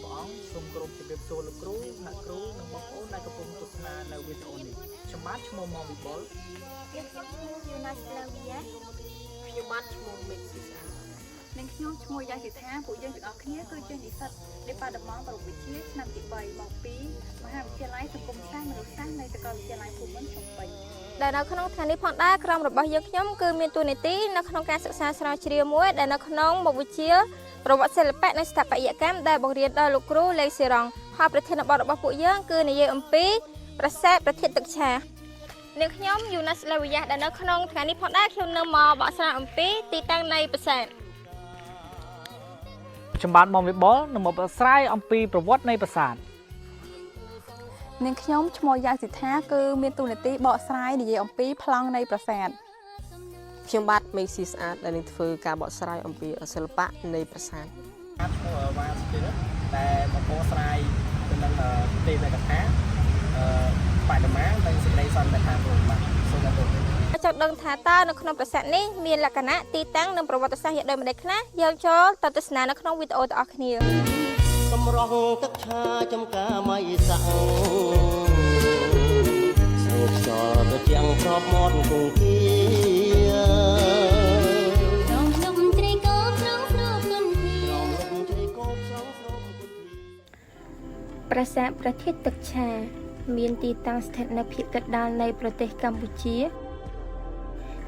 ព្រះអង្គសូមគោរពជម្រាបសួរលោកគ្រូអ្នកគ្រូនិងបងប្អូនដែលកំពុងទស្សនានៅវីដេអូនេះខ្ញុំបាទឈ្មោះមកវិបុលខ្ញុំឈ្មោះយូណាស្លាវីយ៉ាខ្ញុំបាទឈ្មោះមេកស៊ីសានិងខ្ញុំឈ្មោះយ៉ាងសិដ្ឋាពួកយើងទាំងអស់គ្នាគឺជានិស្សិតនៃបារដំងប្រវត្តិវិទ្យាឆ្នាំទី3មកពីមហាវិទ្យាល័យសង្គមសាស្ត្រមនុស្សសាស្ត្រនៃសាកលវិទ្យាល័យភូមិន្ទភ្នំពេញដែលនៅក្នុងថ្ងៃនេះផងដែរក្រុមរបស់យើងខ្ញុំគឺមានតួនាទីនៅក្នុងការសិក្សាស្រាវជ្រាវមួយដែលនៅក្នុងមុខវិជ្ជាប្រវត្តិសិល្បៈនិងស្ថាបត្យកម្មដែលបង្រៀនដល់លោកគ្រូលេខសេរងហើយប្រធានបទរបស់ពួកយើងគឺនិយាយអំពីប្រាសាទប្រធានទឹកឆានាងខ្ញុំយូណាស្លាវីយ៉ាដែលនៅក្នុងថ្ងៃនេះផងដែរខ្ញុំនឹងមកបកស្រាយអំពីទីតាំងនៃប្រាសាទខ្ញុំបាទមកវិបុលនឹងមកបកស្រាយអំពីប្រវត្តិនៃប្រាសាទនាងខ្ញុំឈ្មោះយ៉ាងសិដ្ឋាគឺមានតួនាទីបកស្រាយនិយាយអំពីប្លង់នៃប្រាសាទខ្ញុំបាទមេកស៊ីស្អាតដែលនឹងធ្វើការបកស្រាយអំពីសិល្បៈនៃប្រាសាទឈ្មោះវ៉ាស្ទើតែមកបកស្រាយទៅនឹងទេវកថាបដិមានិងសេចក្តីសន្និដ្ឋានរបស់បាទសូមអរគុណចង់ដឹងថាតើនៅក្នុងប្រាសាទនេះមានលក្ខណៈទីតាំងនិងប្រវត្តិសាស្ត្រយ៉ាងដូចម្តេចខ្លះយើងចូលទៅទស្សនានៅក្នុងវីដេអូទាំងអស់គ្នាសម្រស់ទឹកឆាចំការមៃសាក់ស្រូបខ្យល់ទៅជាងប្របមាត់គង្គារំលឹកត្រីកោស្រងស្រោបគុនធារំលឹកត្រីកោស្រងស្រោបគុនធាប្រាសាទព្រះធាតុទឹកឆាមានទីតាំងស្ថិតនៅភាគកណ្ដាលនៃប្រទេសកម្ពុជា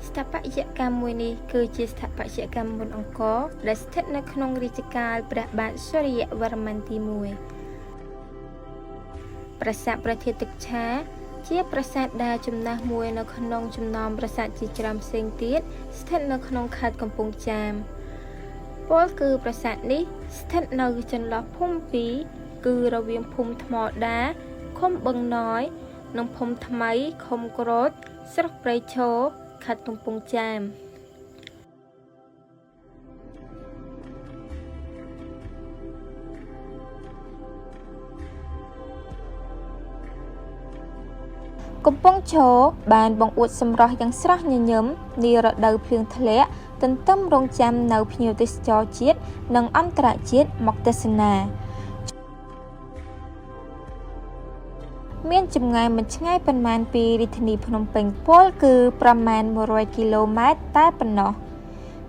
ស្ថាបត្យកម្មមួយនេះគឺជាស្ថាបត្យកម្មមុនអង្គរដែលស្ថិតនៅក្នុងរាជកាលព្រះបាទសូរ្យវរ្ម័នទី1ប្រាសាទព្រះធាតុទឹកឆាជាប្រាសាទដែលចំណាស់មួយនៅក្នុងចំណោមប្រាសាទជាច្រើនផ្សេងទៀតស្ថិតនៅក្នុងខេត្តកំពង់ចាមពលគឺប្រាសាទនេះស្ថិតនៅចន្លោះភូមិពីរគឺរវាងភូមិថ្មដាឃុំបឹងណយនិងភូមិថ្មីឃុំក្រូចស្រុកព្រៃឈរខេត្តកំពង់ចាមកំពង់ឈរបានបង្អួតសម្រស់យ៉ាងស្រស់ញញឹមនារដូវភ្លៀងធ្លាក់ទន្ទឹមរង់ចាំនៅភ្ញៀវទេសចរជាតិនិងអន្តរជាតិមកទស្សនាមានចម្ងាយមិនឆ្ងាយប៉ុន្មានពីរាជធានីភ្នំពេញពលគឺប្រមាណ100គីឡូម៉ែត្រតែប៉ុណ្ណោះ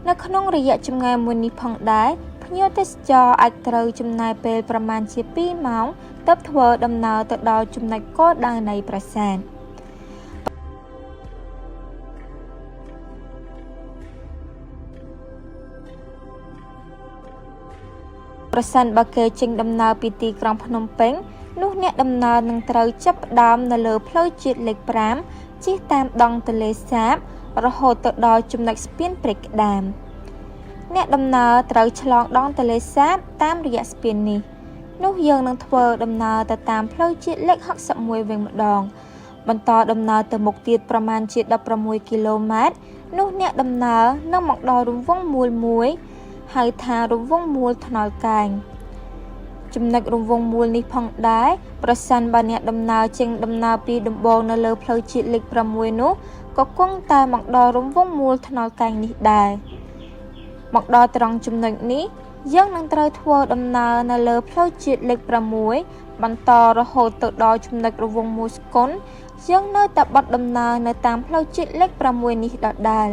នៅក្នុងរយៈចម្ងាយមួយនេះផងដែរភ្ញៀវទេសចរអាចត្រូវចំណាយពេលប្រមាណជា2ម៉ោងទើបធ្វើដំណើរទៅដល់ចំណុចគោលដៅនៃប្រាសាទប្រសិនបើគេចេញដំណើរពីទីក្រុងភ្នំពេញនោះអ្នកដំណើរនឹងត្រូវចាប់ផ្ដើមនៅលើផ្លូវជាតិលេខ5ជិះតាមដងទន្លេសាបរហូតទៅដល់ចំណុចស្ពានព្រែកក្តាមអ្នកដំណើរត្រូវឆ្លងដងទន្លេសាបតាមរយៈស្ពាននេះនោះយើងនឹងធ្វើដំណើរទៅតាមផ្លូវជាតិលេខ61វិញម្ដងបន្តដំណើរទៅមុខទៀតប្រមាណជា16គីឡូម៉ែត្រនោះអ្នកដំណើរនឹងមកដល់រង្វង់មូលមួយហៅថារង្វង់មូលថ្នល់កែងចំណុចរង្វង់មូលនេះផងដែរប្រសិនបើអ្នកដំណើរចេញដំណើរពីដំបូងនៅលើផ្លូវជាតិលេខ6នោះក៏គង់តែមកដល់រង្វង់មូលថ្នល់កែងនេះដែរមកដល់ត្រង់ចំណុចនេះយើងនឹងត្រូវធ្វើដំណើរនៅលើផ្លូវជាតិលេខ6បន្តរហូតទៅដល់ចំណុចរង្វង់មូលស្គន់យើងនៅតែបត់ដំណើរនៅតាមផ្លូវជាតិលេខ6នេះដដែល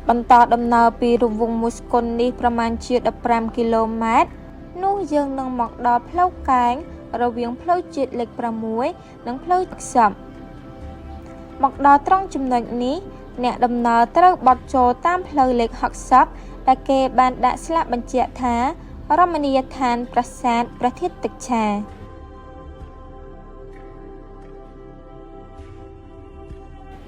បន្តដំណើរពីរង្វង់មូលស្គន់នេះប្រមាណជា15គីឡូម៉ែត្រនោះយើងនឹងមកដល់ផ្លូវកែងរវាងផ្លូវជាតិលេខ6និងផ្លូវទឹកសពមកដល់ត្រង់ចំណុចនេះអ្នកដំណើរត្រូវបត់ចូលតាមផ្លូវលេខ60ដែលគេបានដាក់ស្លាកបញ្ជាក់ថារមណីយដ្ឋានប្រាសាទព្រះធាតុទឹកឆា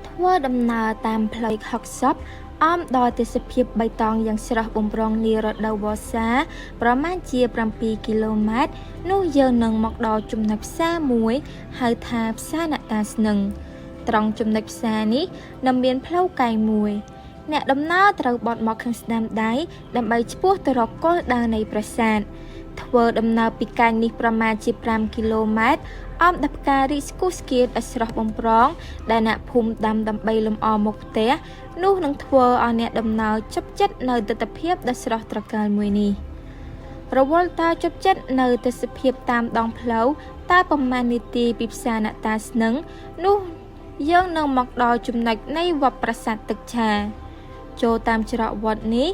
ធ្វើដំណើរតាមផ្លូវ60អមដល់ទេសភាពបៃតងយ៉ាងស្រស់បំព្រងនារដូវវស្សាប្រមាណជា7គីឡូម៉ែត្រនោះយើងនឹងមកដល់ចំណុចផ្សារមួយហៅថាផ្សារអ្នកតាស្នឹងត្រង់ចំណុចផ្សារនេះនឹងមានផ្លូវកែងមួយអ្នកដំណើរត្រូវបត់មកខាងស្ដាំដៃដើម្បីឆ្ពោះទៅរកគោលដៅនៃប្រាសាទធ្វើដំណើរពីកែងនេះប្រមាណជា5គីឡូម៉ែត្រអមដោយផ្ការីកស្គុះស្កៀតឲ្យស្រស់បំព្រងដែលអ្នកភូមិដាំដើម្បីលម្អមុខផ្ទះនោះនឹងធ្វើឲ្យអ្នកដំណើរចាប់ចិត្តនៅទិដ្ឋភាពដ៏ស្រស់ត្រកាលមួយនេះ រវល់តើជប់ចិត្តនៅទេសភាពតាមដងផ្លូវតើប្រមាណនាទីពីផ្សារអ្នកតាស្នឹងនោះយើងនឹងមកដល់ចំណុចនៃវត្តប្រាសាទទឹកឆាចូលតាមច្រកវត្តនេះ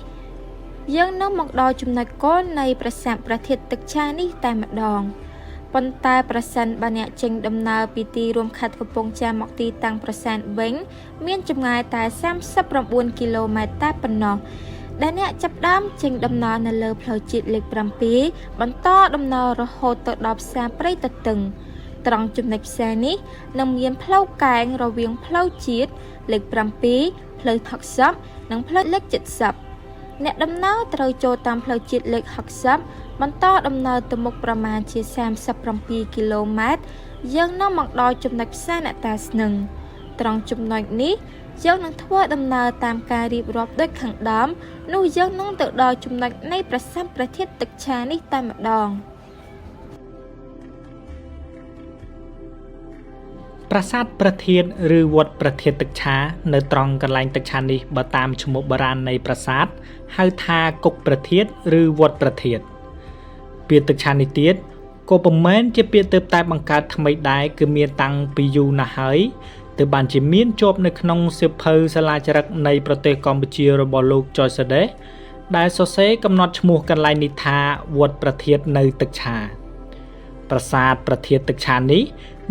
យើងនឹងមកដល់ចំណុចគោលនៃប្រាសាទព្រះធាតុទឹកឆានេះតែម្ដងប៉ុន្តែប្រសិនបើអ្នកចេញដំណើរពីទីរួមខេត្តកំពង់ចាមមកទីតាំងប្រាសាទវិញមានចម្ងាយតែ39គីឡូម៉ែត្រតែប៉ុណ្ណោះដែលអ្នកចាប់ផ្ដើមចេញដំណើរនៅលើផ្លូវជាតិលេខ7បន្តដំណើររហូតទៅដល់ផ្សារព្រៃតទឹងត្រង់ចំណុចផ្សារនេះនឹងមានផ្លូវកែងរវាងផ្លូវជាតិលេខ7ផ្លូវ60និងផ្លូវលេខ70អ្នកដំណើរត្រូវចូលតាមផ្លូវជាតិលេខ60បន្តដំណើរទៅមុខប្រមាណជា37គីឡូម៉ែត្រយើងនឹងមកដល់ចំណុចផ្សារអ្នកតាស្នឹងត្រង់ចំណុចនេះយើងនឹងធ្វើដំណើរតាមការរៀបរាប់ដូចខាងដើមនោះយើងនឹងទៅដល់ចំណុចនៃប្រាសាទព្រះធាតុទឹកឆានេះតែម្ដងប្រាសាទព្រះធាតុឬវត្តព្រះធាតុទឹកឆានៅត្រង់កន្លែងទឹកឆានេះបើតាមឈ្មោះបុរាណនៃប្រាសាទហៅថាគុកព្រះធាតុឬវត្តព្រះធាតុពាក្យទឹកឆានេះទៀតក៏ពុំមែនជាពាក្យទើបតែបង្កើតថ្មីដែរគឺមានតាំងពីយូរណាស់ហើយទើបបានជាមានជាប់នៅក្នុងសៀវភៅសាលាចរិតនៃប្រទេសកម្ពុជារបស់លោក George Sade ដែលសរសេរកំណត់ឈ្មោះកន្លែងនេះថាវត្តព្រះធាតុនៅទឹកឆាប្រាសាទព្រះធាតុទឹកឆានេះ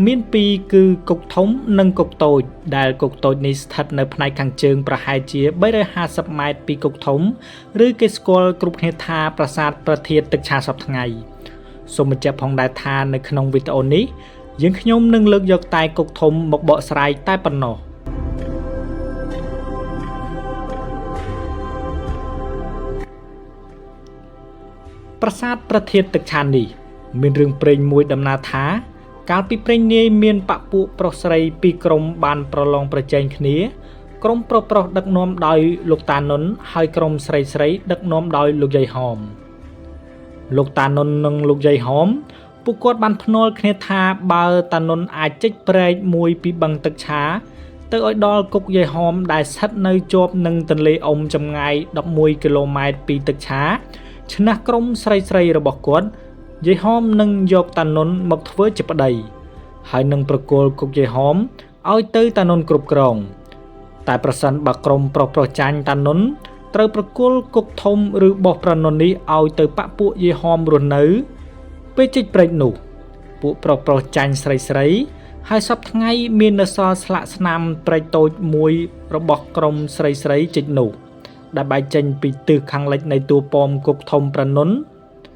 មានពីរគឺគុកធំនិងគុកតូចដែលគុកតូចនេះស្ថិតនៅផ្នែកខាងជើងប្រហែលជា350ម៉ែត្រពីគុកធំឬគេស្គាល់គ្រប់គ្នាថាប្រាសាទព្រះធាតុទឹកឆាសពថ្ងៃសូមបញ្ជាក់ផងដែរថានៅក្នុងវីដេអូនេះយើងខ្ញុំនឹងលើកយកតែគុកធំមកបកស្រាយតែប៉ុណ្ណោះប្រាសាទព្រះធាតុទឹកឆានេះមានរឿងព្រេងមួយដំណាលថាកាលពីព្រេងនាយមានបពុប្រុសស្រីពីរក្រុមបានប្រឡងប្រជែងគ្នាក្រុមប្រុសដឹកនាំដោយលោកតានុនហើយក្រុមស្រីដឹកនាំដោយលោកយាយហោមលោកតានុននិងលោកយាយហោមពួកគាត់បានភ្នាល់គ្នាថាបើតានុនអាចចេញព្រែកមួយពីបឹងទឹកឆាទៅឲ្យដល់គុកយាយហោមដែលស្ថិតនៅជាប់នឹងទន្លេអ៊ុំចម្ងាយ11គីឡូម៉ែត្រពីទឹកឆាឈ្នះក្រុមស្រីរបស់គាត់យាយហោមនឹងយកតានុនមកធ្វើជាប្តីហើយនឹងប្រគល់គុកយាយហោមឲ្យទៅតានុនគ្រប់គ្រងតែប្រសិនបើក្រុមប្រុសចាញ់តានុនត្រូវប្រគល់គុកធំឬបោះប្រនុននេះឲ្យទៅបពួកយាយហោមរស់នៅពេលជិះព្រែកនោះពួកប្រុសចាញ់ស្រីហើយសពថ្ងៃមាននៅសល់ស្លាកស្នាមព្រែកតូចមួយរបស់ក្រុមស្រីជិះនោះដែលបែកចេញពីទិសខាងលិចនៃតួប៉មគុកធំប្រនុន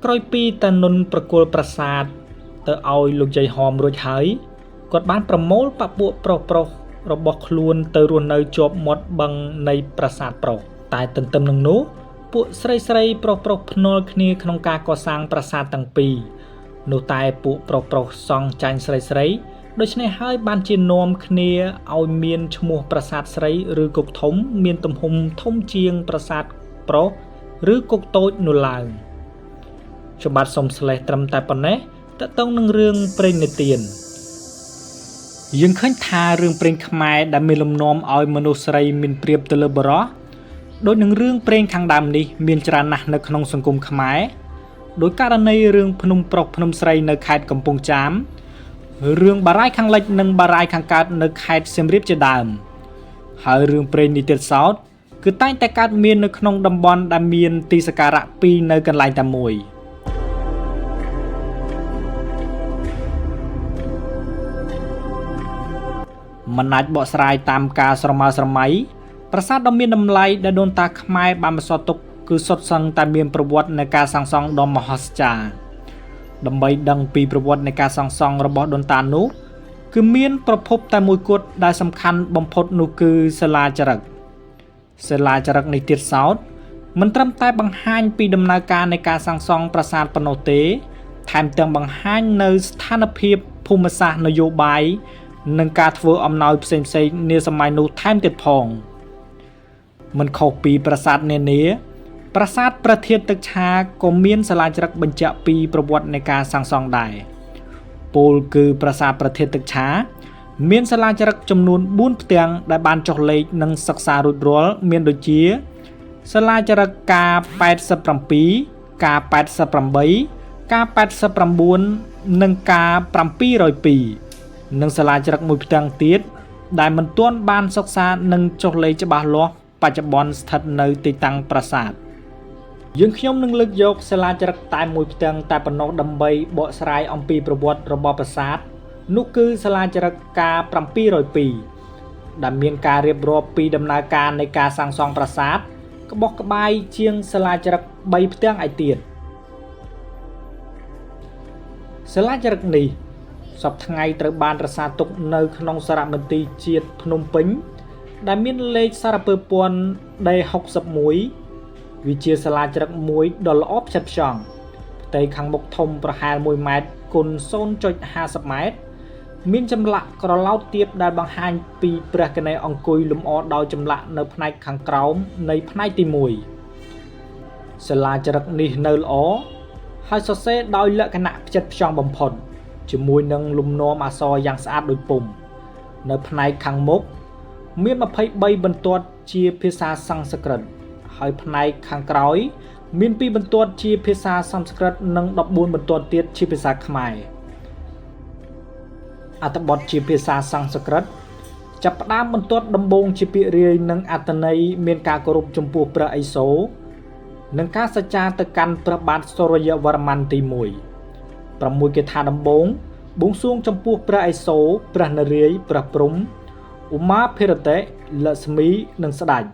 ក្រោយពីតានុនប្រគល់ប្រាសាទទៅឲ្យលោកយាយហោមរួចហើយគាត់បានប្រមូលបពួកប្រុសរបស់ខ្លួនទៅរស់នៅជាប់មាត់បឹងនៃប្រាសាទប្រុសតែទន្ទឹមនឹងនោះពួកស្រីប្រុសភ្នាល់គ្នាក្នុងការកសាងប្រាសាទទាំងពីរនោះតែពួកប្រុសសង់ចាញ់ស្រីដូច្នេះហើយបានជានាំគ្នាឲ្យមានឈ្មោះប្រាសាទស្រីឬគុកធំមានទំហំធំជាងប្រាសាទប្រុសឬគុកតូចនោះឡើងខ្ញុំបាទសូមស្លេះត្រឹមតែប៉ុណ្ណេះតើតើនឹងរឿងព្រេងនិទានយើងឃើញថារឿងព្រេងខ្មែរដែលមានលំនាំឲ្យមនុស្សស្រីមានប្រៀបទៅលើបុរសដោយនឹងរឿងព្រេងខាងដើមនេះមានច្រើនណាស់នៅក្នុងសង្គមខ្មែរដោយករណីរឿងភ្នំប្រុសភ្នំស្រីនៅខេត្តកំពង់ចាមរឿងបារាយខាងលិចនិងបារាយខាងកើតនៅខេត្តសៀមរាបជាដើមហើយរឿងព្រេងនេះទៀតសោតគឺតែងតែកើតមាននៅក្នុងតំបន់ដែលមានទីសក្ការៈពីរនៅកន្លែងតែមួយមិនអាចបកស្រាយតាមការស្រមើស្រមៃប្រាសាទដ៏មានតម្លៃដែលដូនតាខ្មែរបានបន្សល់ទុកគឺសុទ្ធសឹងតែមានប្រវត្តិនៃការសាងសង់ដ៏មហស្ចារ្យដើម្បីដឹងពីប្រវត្តិនៃការសាងសង់របស់ដូនតានោះគឺមានប្រភពតែមួយគត់ដែលសំខាន់បំផុតនោះគឺសិលាចារឹកនេះទៀតសោតមិនត្រឹមតែបង្ហាញពីដំណើរការនៃការសាងសង់ប្រាសាទប៉ុណ្ណោះទេថែមទាំងបង្ហាញនៅស្ថានភាពភូមិសាស្ត្រនយោបាយនិងការធ្វើអំណោយផ្សេងនាសម័យនោះថែមទៀតផងមិនខុសពីប្រាសាទនានាប្រាសាទព្រះធាតុទឹកឆាក៏មានសាលាច្រឹកបញ្ជាក់ពីប្រវត្តិនៃការសាងសង់ដែរពោលគឺប្រាសាទព្រះធាតុទឹកឆាមានសាលាច្រឹកចំនួន4ផ្ទាំងដែលបានចុះលេខនិងសិក្សារួចរាល់មានដូចជាសាលាច្រឹកកា87 ការ 88 ការ 89 និងការ 702 និងសាលាច្រឹកមួយផ្ទាំងទៀតដែលមិនទាន់បានសិក្សានិងចុះលេខច្បាស់លាស់បច្ចុប្បន្នស្ថិតនៅទីតាំងប្រាសាទយើងខ្ញុំនឹងលើកយកសាលាច្រឹកតែមួយផ្ទាំងតែប៉ុណ្ណោះដើម្បីបកស្រាយអំពីប្រវត្តិរបស់ប្រាសាទនោះគឺសាលាច្រឹកការ 702 ដែលមានការរៀបរាប់ពីដំណើរការនៃការសាងសង់ប្រាសាទក្បោះក្បាយជាងសាលាច្រឹក3ផ្ទាំងឯទៀតសាលាច្រឹកនេះសពថ្ងៃត្រូវបានរក្សាទុកនៅក្នុងសារមន្ទីរជាតិភ្នំពេញដែលមានលេខសារពើព័ន្ធ D61 វាជាសាលាច្រឹកមួយដ៏ល្អផ្ចិតផ្ចង់ផ្ទៃខាងមុខធំប្រហែល1ម៉ែត្រគុណ 0.50 ម៉ែត្រមានចម្លាក់ក្រឡោតទាបដែលបង្ហាញពីព្រះគណេអង្គុយលម្អដោយចម្លាក់នៅផ្នែកខាងក្រោមនៃផ្នែកទី1សាលាច្រឹកនេះនៅល្អហើយសរសេរដោយលក្ខណៈផ្ចិតផ្ចង់បំផុតជាមួយនឹងលំនាំអក្សរយ៉ាងស្អាតដូចពុម្ពនៅផ្នែកខាងមុខមាន23បន្ទាត់ជាភាសាសំស្ក្រឹតហើយផ្នែកខាងក្រោយមាន2បន្ទាត់ជាភាសាសំស្ក្រឹតនិង14បន្ទាត់ទៀតជាភាសាខ្មែរអត្ថបទជាភាសាសំស្ក្រឹតចាប់ផ្ដើមបន្ទាត់ដំបូងជាពាក្យរាយនិងអត្ថន័យមានការគោរពចំពោះព្រះឥសូរនិងការសច្ចាទៅកាន់ព្រះបាទសូរ្យវរ្ម័នទី1 6គាថាដំបូងបួងសួងចំពោះព្រះឥសូរព្រះនរាយណ៍ព្រះព្រំឧមាភិរតេលក្ស្មីនិងស្ដេច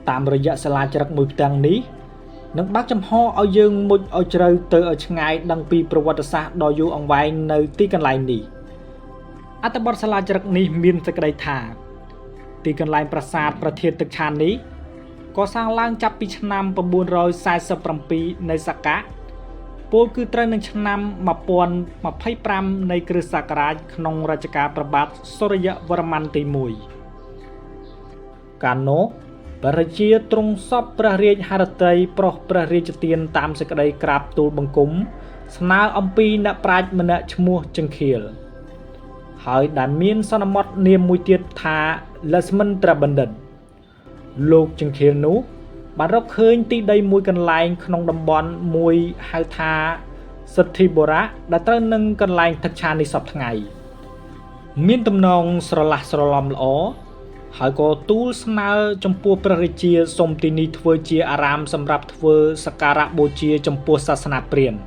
តាមរយៈសាលាច្រឹកមួយផ្ទាំងនេះនឹងបើកចំហឲ្យយើងមុជឲ្យជ្រៅទៅឲ្យឆ្ងាយដឹងពីប្រវត្តិសាស្ត្រដ៏យូរអង្វែងនៅទីកន្លែងនេះអត្ថបទសាលាច្រឹកនេះមានសេចក្តីថាទីកន្លែងប្រាសាទប្រធានទឹកឆាននេះកសាងឡើងចាប់ពីឆ្នាំ947នៃសកៈពោលគឺត្រូវនឹងឆ្នាំ1025នៃគ្រិស្តសករាជក្នុងរជ្ជកាលព្រះបាទសូរ្យវរ្ម័នទី1កាលនោះព្រះរាជាទ្រង់សពព្រះរាជហឫទ័យប្រោសព្រះរាជទានតាមសេចក្តីក្រាបទូលបង្គំស្នើអំពីអ្នកប្រាជ្ញម្នាក់ឈ្មោះចង្ឃៀលហើយដែលមានសន្មតនាមមួយទៀតថាលក្ស្មិន្ទ្របណ្ឌិតលោកចង្ឃៀលនោះបានរកឃើញទីដីមួយកន្លែងក្នុងតំបន់មួយហៅថាសិទ្ធិបុរៈដែលត្រូវនឹងកន្លែងទឹកឆាននេះសពថ្ងៃមានទំនងស្រឡះស្រឡំល្អហើយក៏ទូលស្នើចំពោះព្រះរាជាសូមទីនេះធ្វើជាអារាមសម្រាប់ធ្វើសក្ការៈបូជាចំពោះសាសនាព្រាហ្មណ៍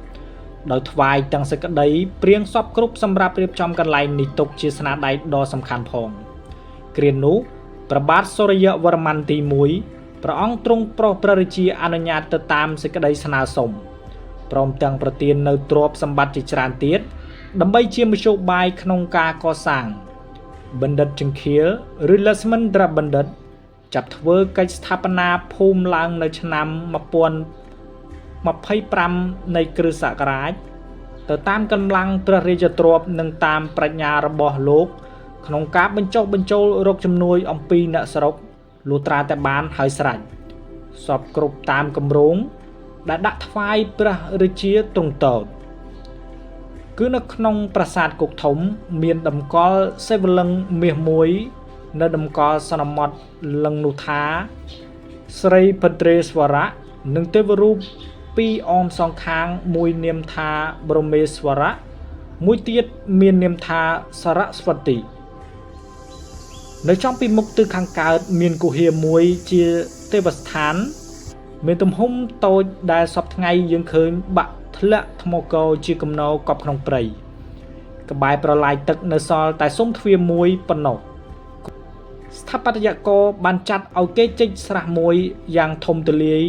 ដោយថ្វាយទាំងសេចក្តីព្រៀងសពគ្រប់សម្រាប់រៀបចំកន្លែងនេះទុកជាស្នាដៃដ៏សំខាន់ផងគ្រានោះព្រះបាទសូរ្យវរ្ម័នទី1ព្រះអង្គទ្រង់ប្រោសព្រះរាជាអនុញ្ញាតទៅតាមសេចក្តីស្នើសុំព្រមទាំងប្រទាននៅទ្រព្យសម្បត្តិជាច្រើនទៀតដើម្បីជាមធ្យោបាយក្នុងការកសាងបណ្ឌិតចង្ឃៀលឬលក្ស្មិន្ទ្របណ្ឌិតចាប់ធ្វើកិច្ចស្ថាបនាភូមិឡើងនៅឆ្នាំ1025នៃគ្រិស្តសករាជទៅតាមកម្លាំងព្រះរាជទ្រព្យនិងតាមប្រាជ្ញារបស់លោកក្នុងការបញ្ចុះបញ្ចូលរកជំនួយអំពីអ្នកស្រុកលុះត្រាតែបានហើយស្រេចសពគ្រប់តាមគម្រោងដែលដាក់ថ្វាយព្រះរាជាទ្រង់តោតគឺនៅក្នុងប្រាសាទគុកធំមានតម្កល់សេវលឹង្គមាសមួយនៅតម្កល់សន្មតលឹង្គនោះថាស្រីភទ្រេស្វរៈនិងទេវរូបពីរអមសងខាងមួយនាមថាបរមេស្វរៈមួយទៀតមាននាមថាសារៈស្វតិនៅចំពីមុខទិសខាងកើតមានគុហាមួយជាទេវស្ថានមានទំហំតូចដែលសពថ្ងៃយើងឃើញបាក់ធ្លាក់ថ្មកោជាគំនរកប់ក្នុងព្រៃក្បែរប្រឡាយទឹកនៅសល់តែសុំទ្វារមួយប៉ុណ្ណោះស្ថាបត្យករបានចាត់ឲ្យគេចេញស្រះមួយយ៉ាងធំទូលាយ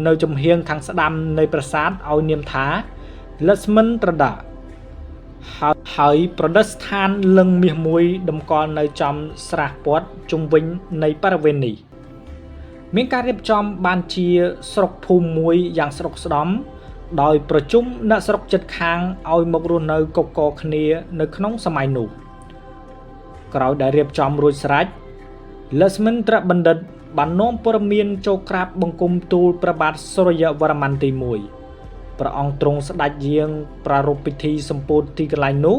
នៅចំហៀងខាងស្ដាំនៃប្រាសាទឲ្យនាមថាលក្ស្មិន្ទ្រដាហើយប្រឌិស្ថានលឹង្គមាសមួយតម្កល់នៅចំស្រះព័ទ្ធជុំវិញនៃបរិវេណនេះមានការរៀបចំបានជាស្រុកភូមិមួយយ៉ាងស្រុកស្ដំដោយប្រជុំអ្នកស្រុកជិតខាងឲ្យមករស់នៅកកកគ្នានៅក្នុងសម័យនោះក្រោយដែលរៀបចំរួចស្រេចលក្ស្មិន្ទ្របណ្ឌិតបាននាំព័ត៌មានចូលក្រាបបង្គំទូលព្រះបាទសូរ្យវរ្ម័នទី1ព្រះអង្គទ្រង់ស្ដេចយាងប្រារព្ធពិធីសម្ពោធទីកន្លែងនោះ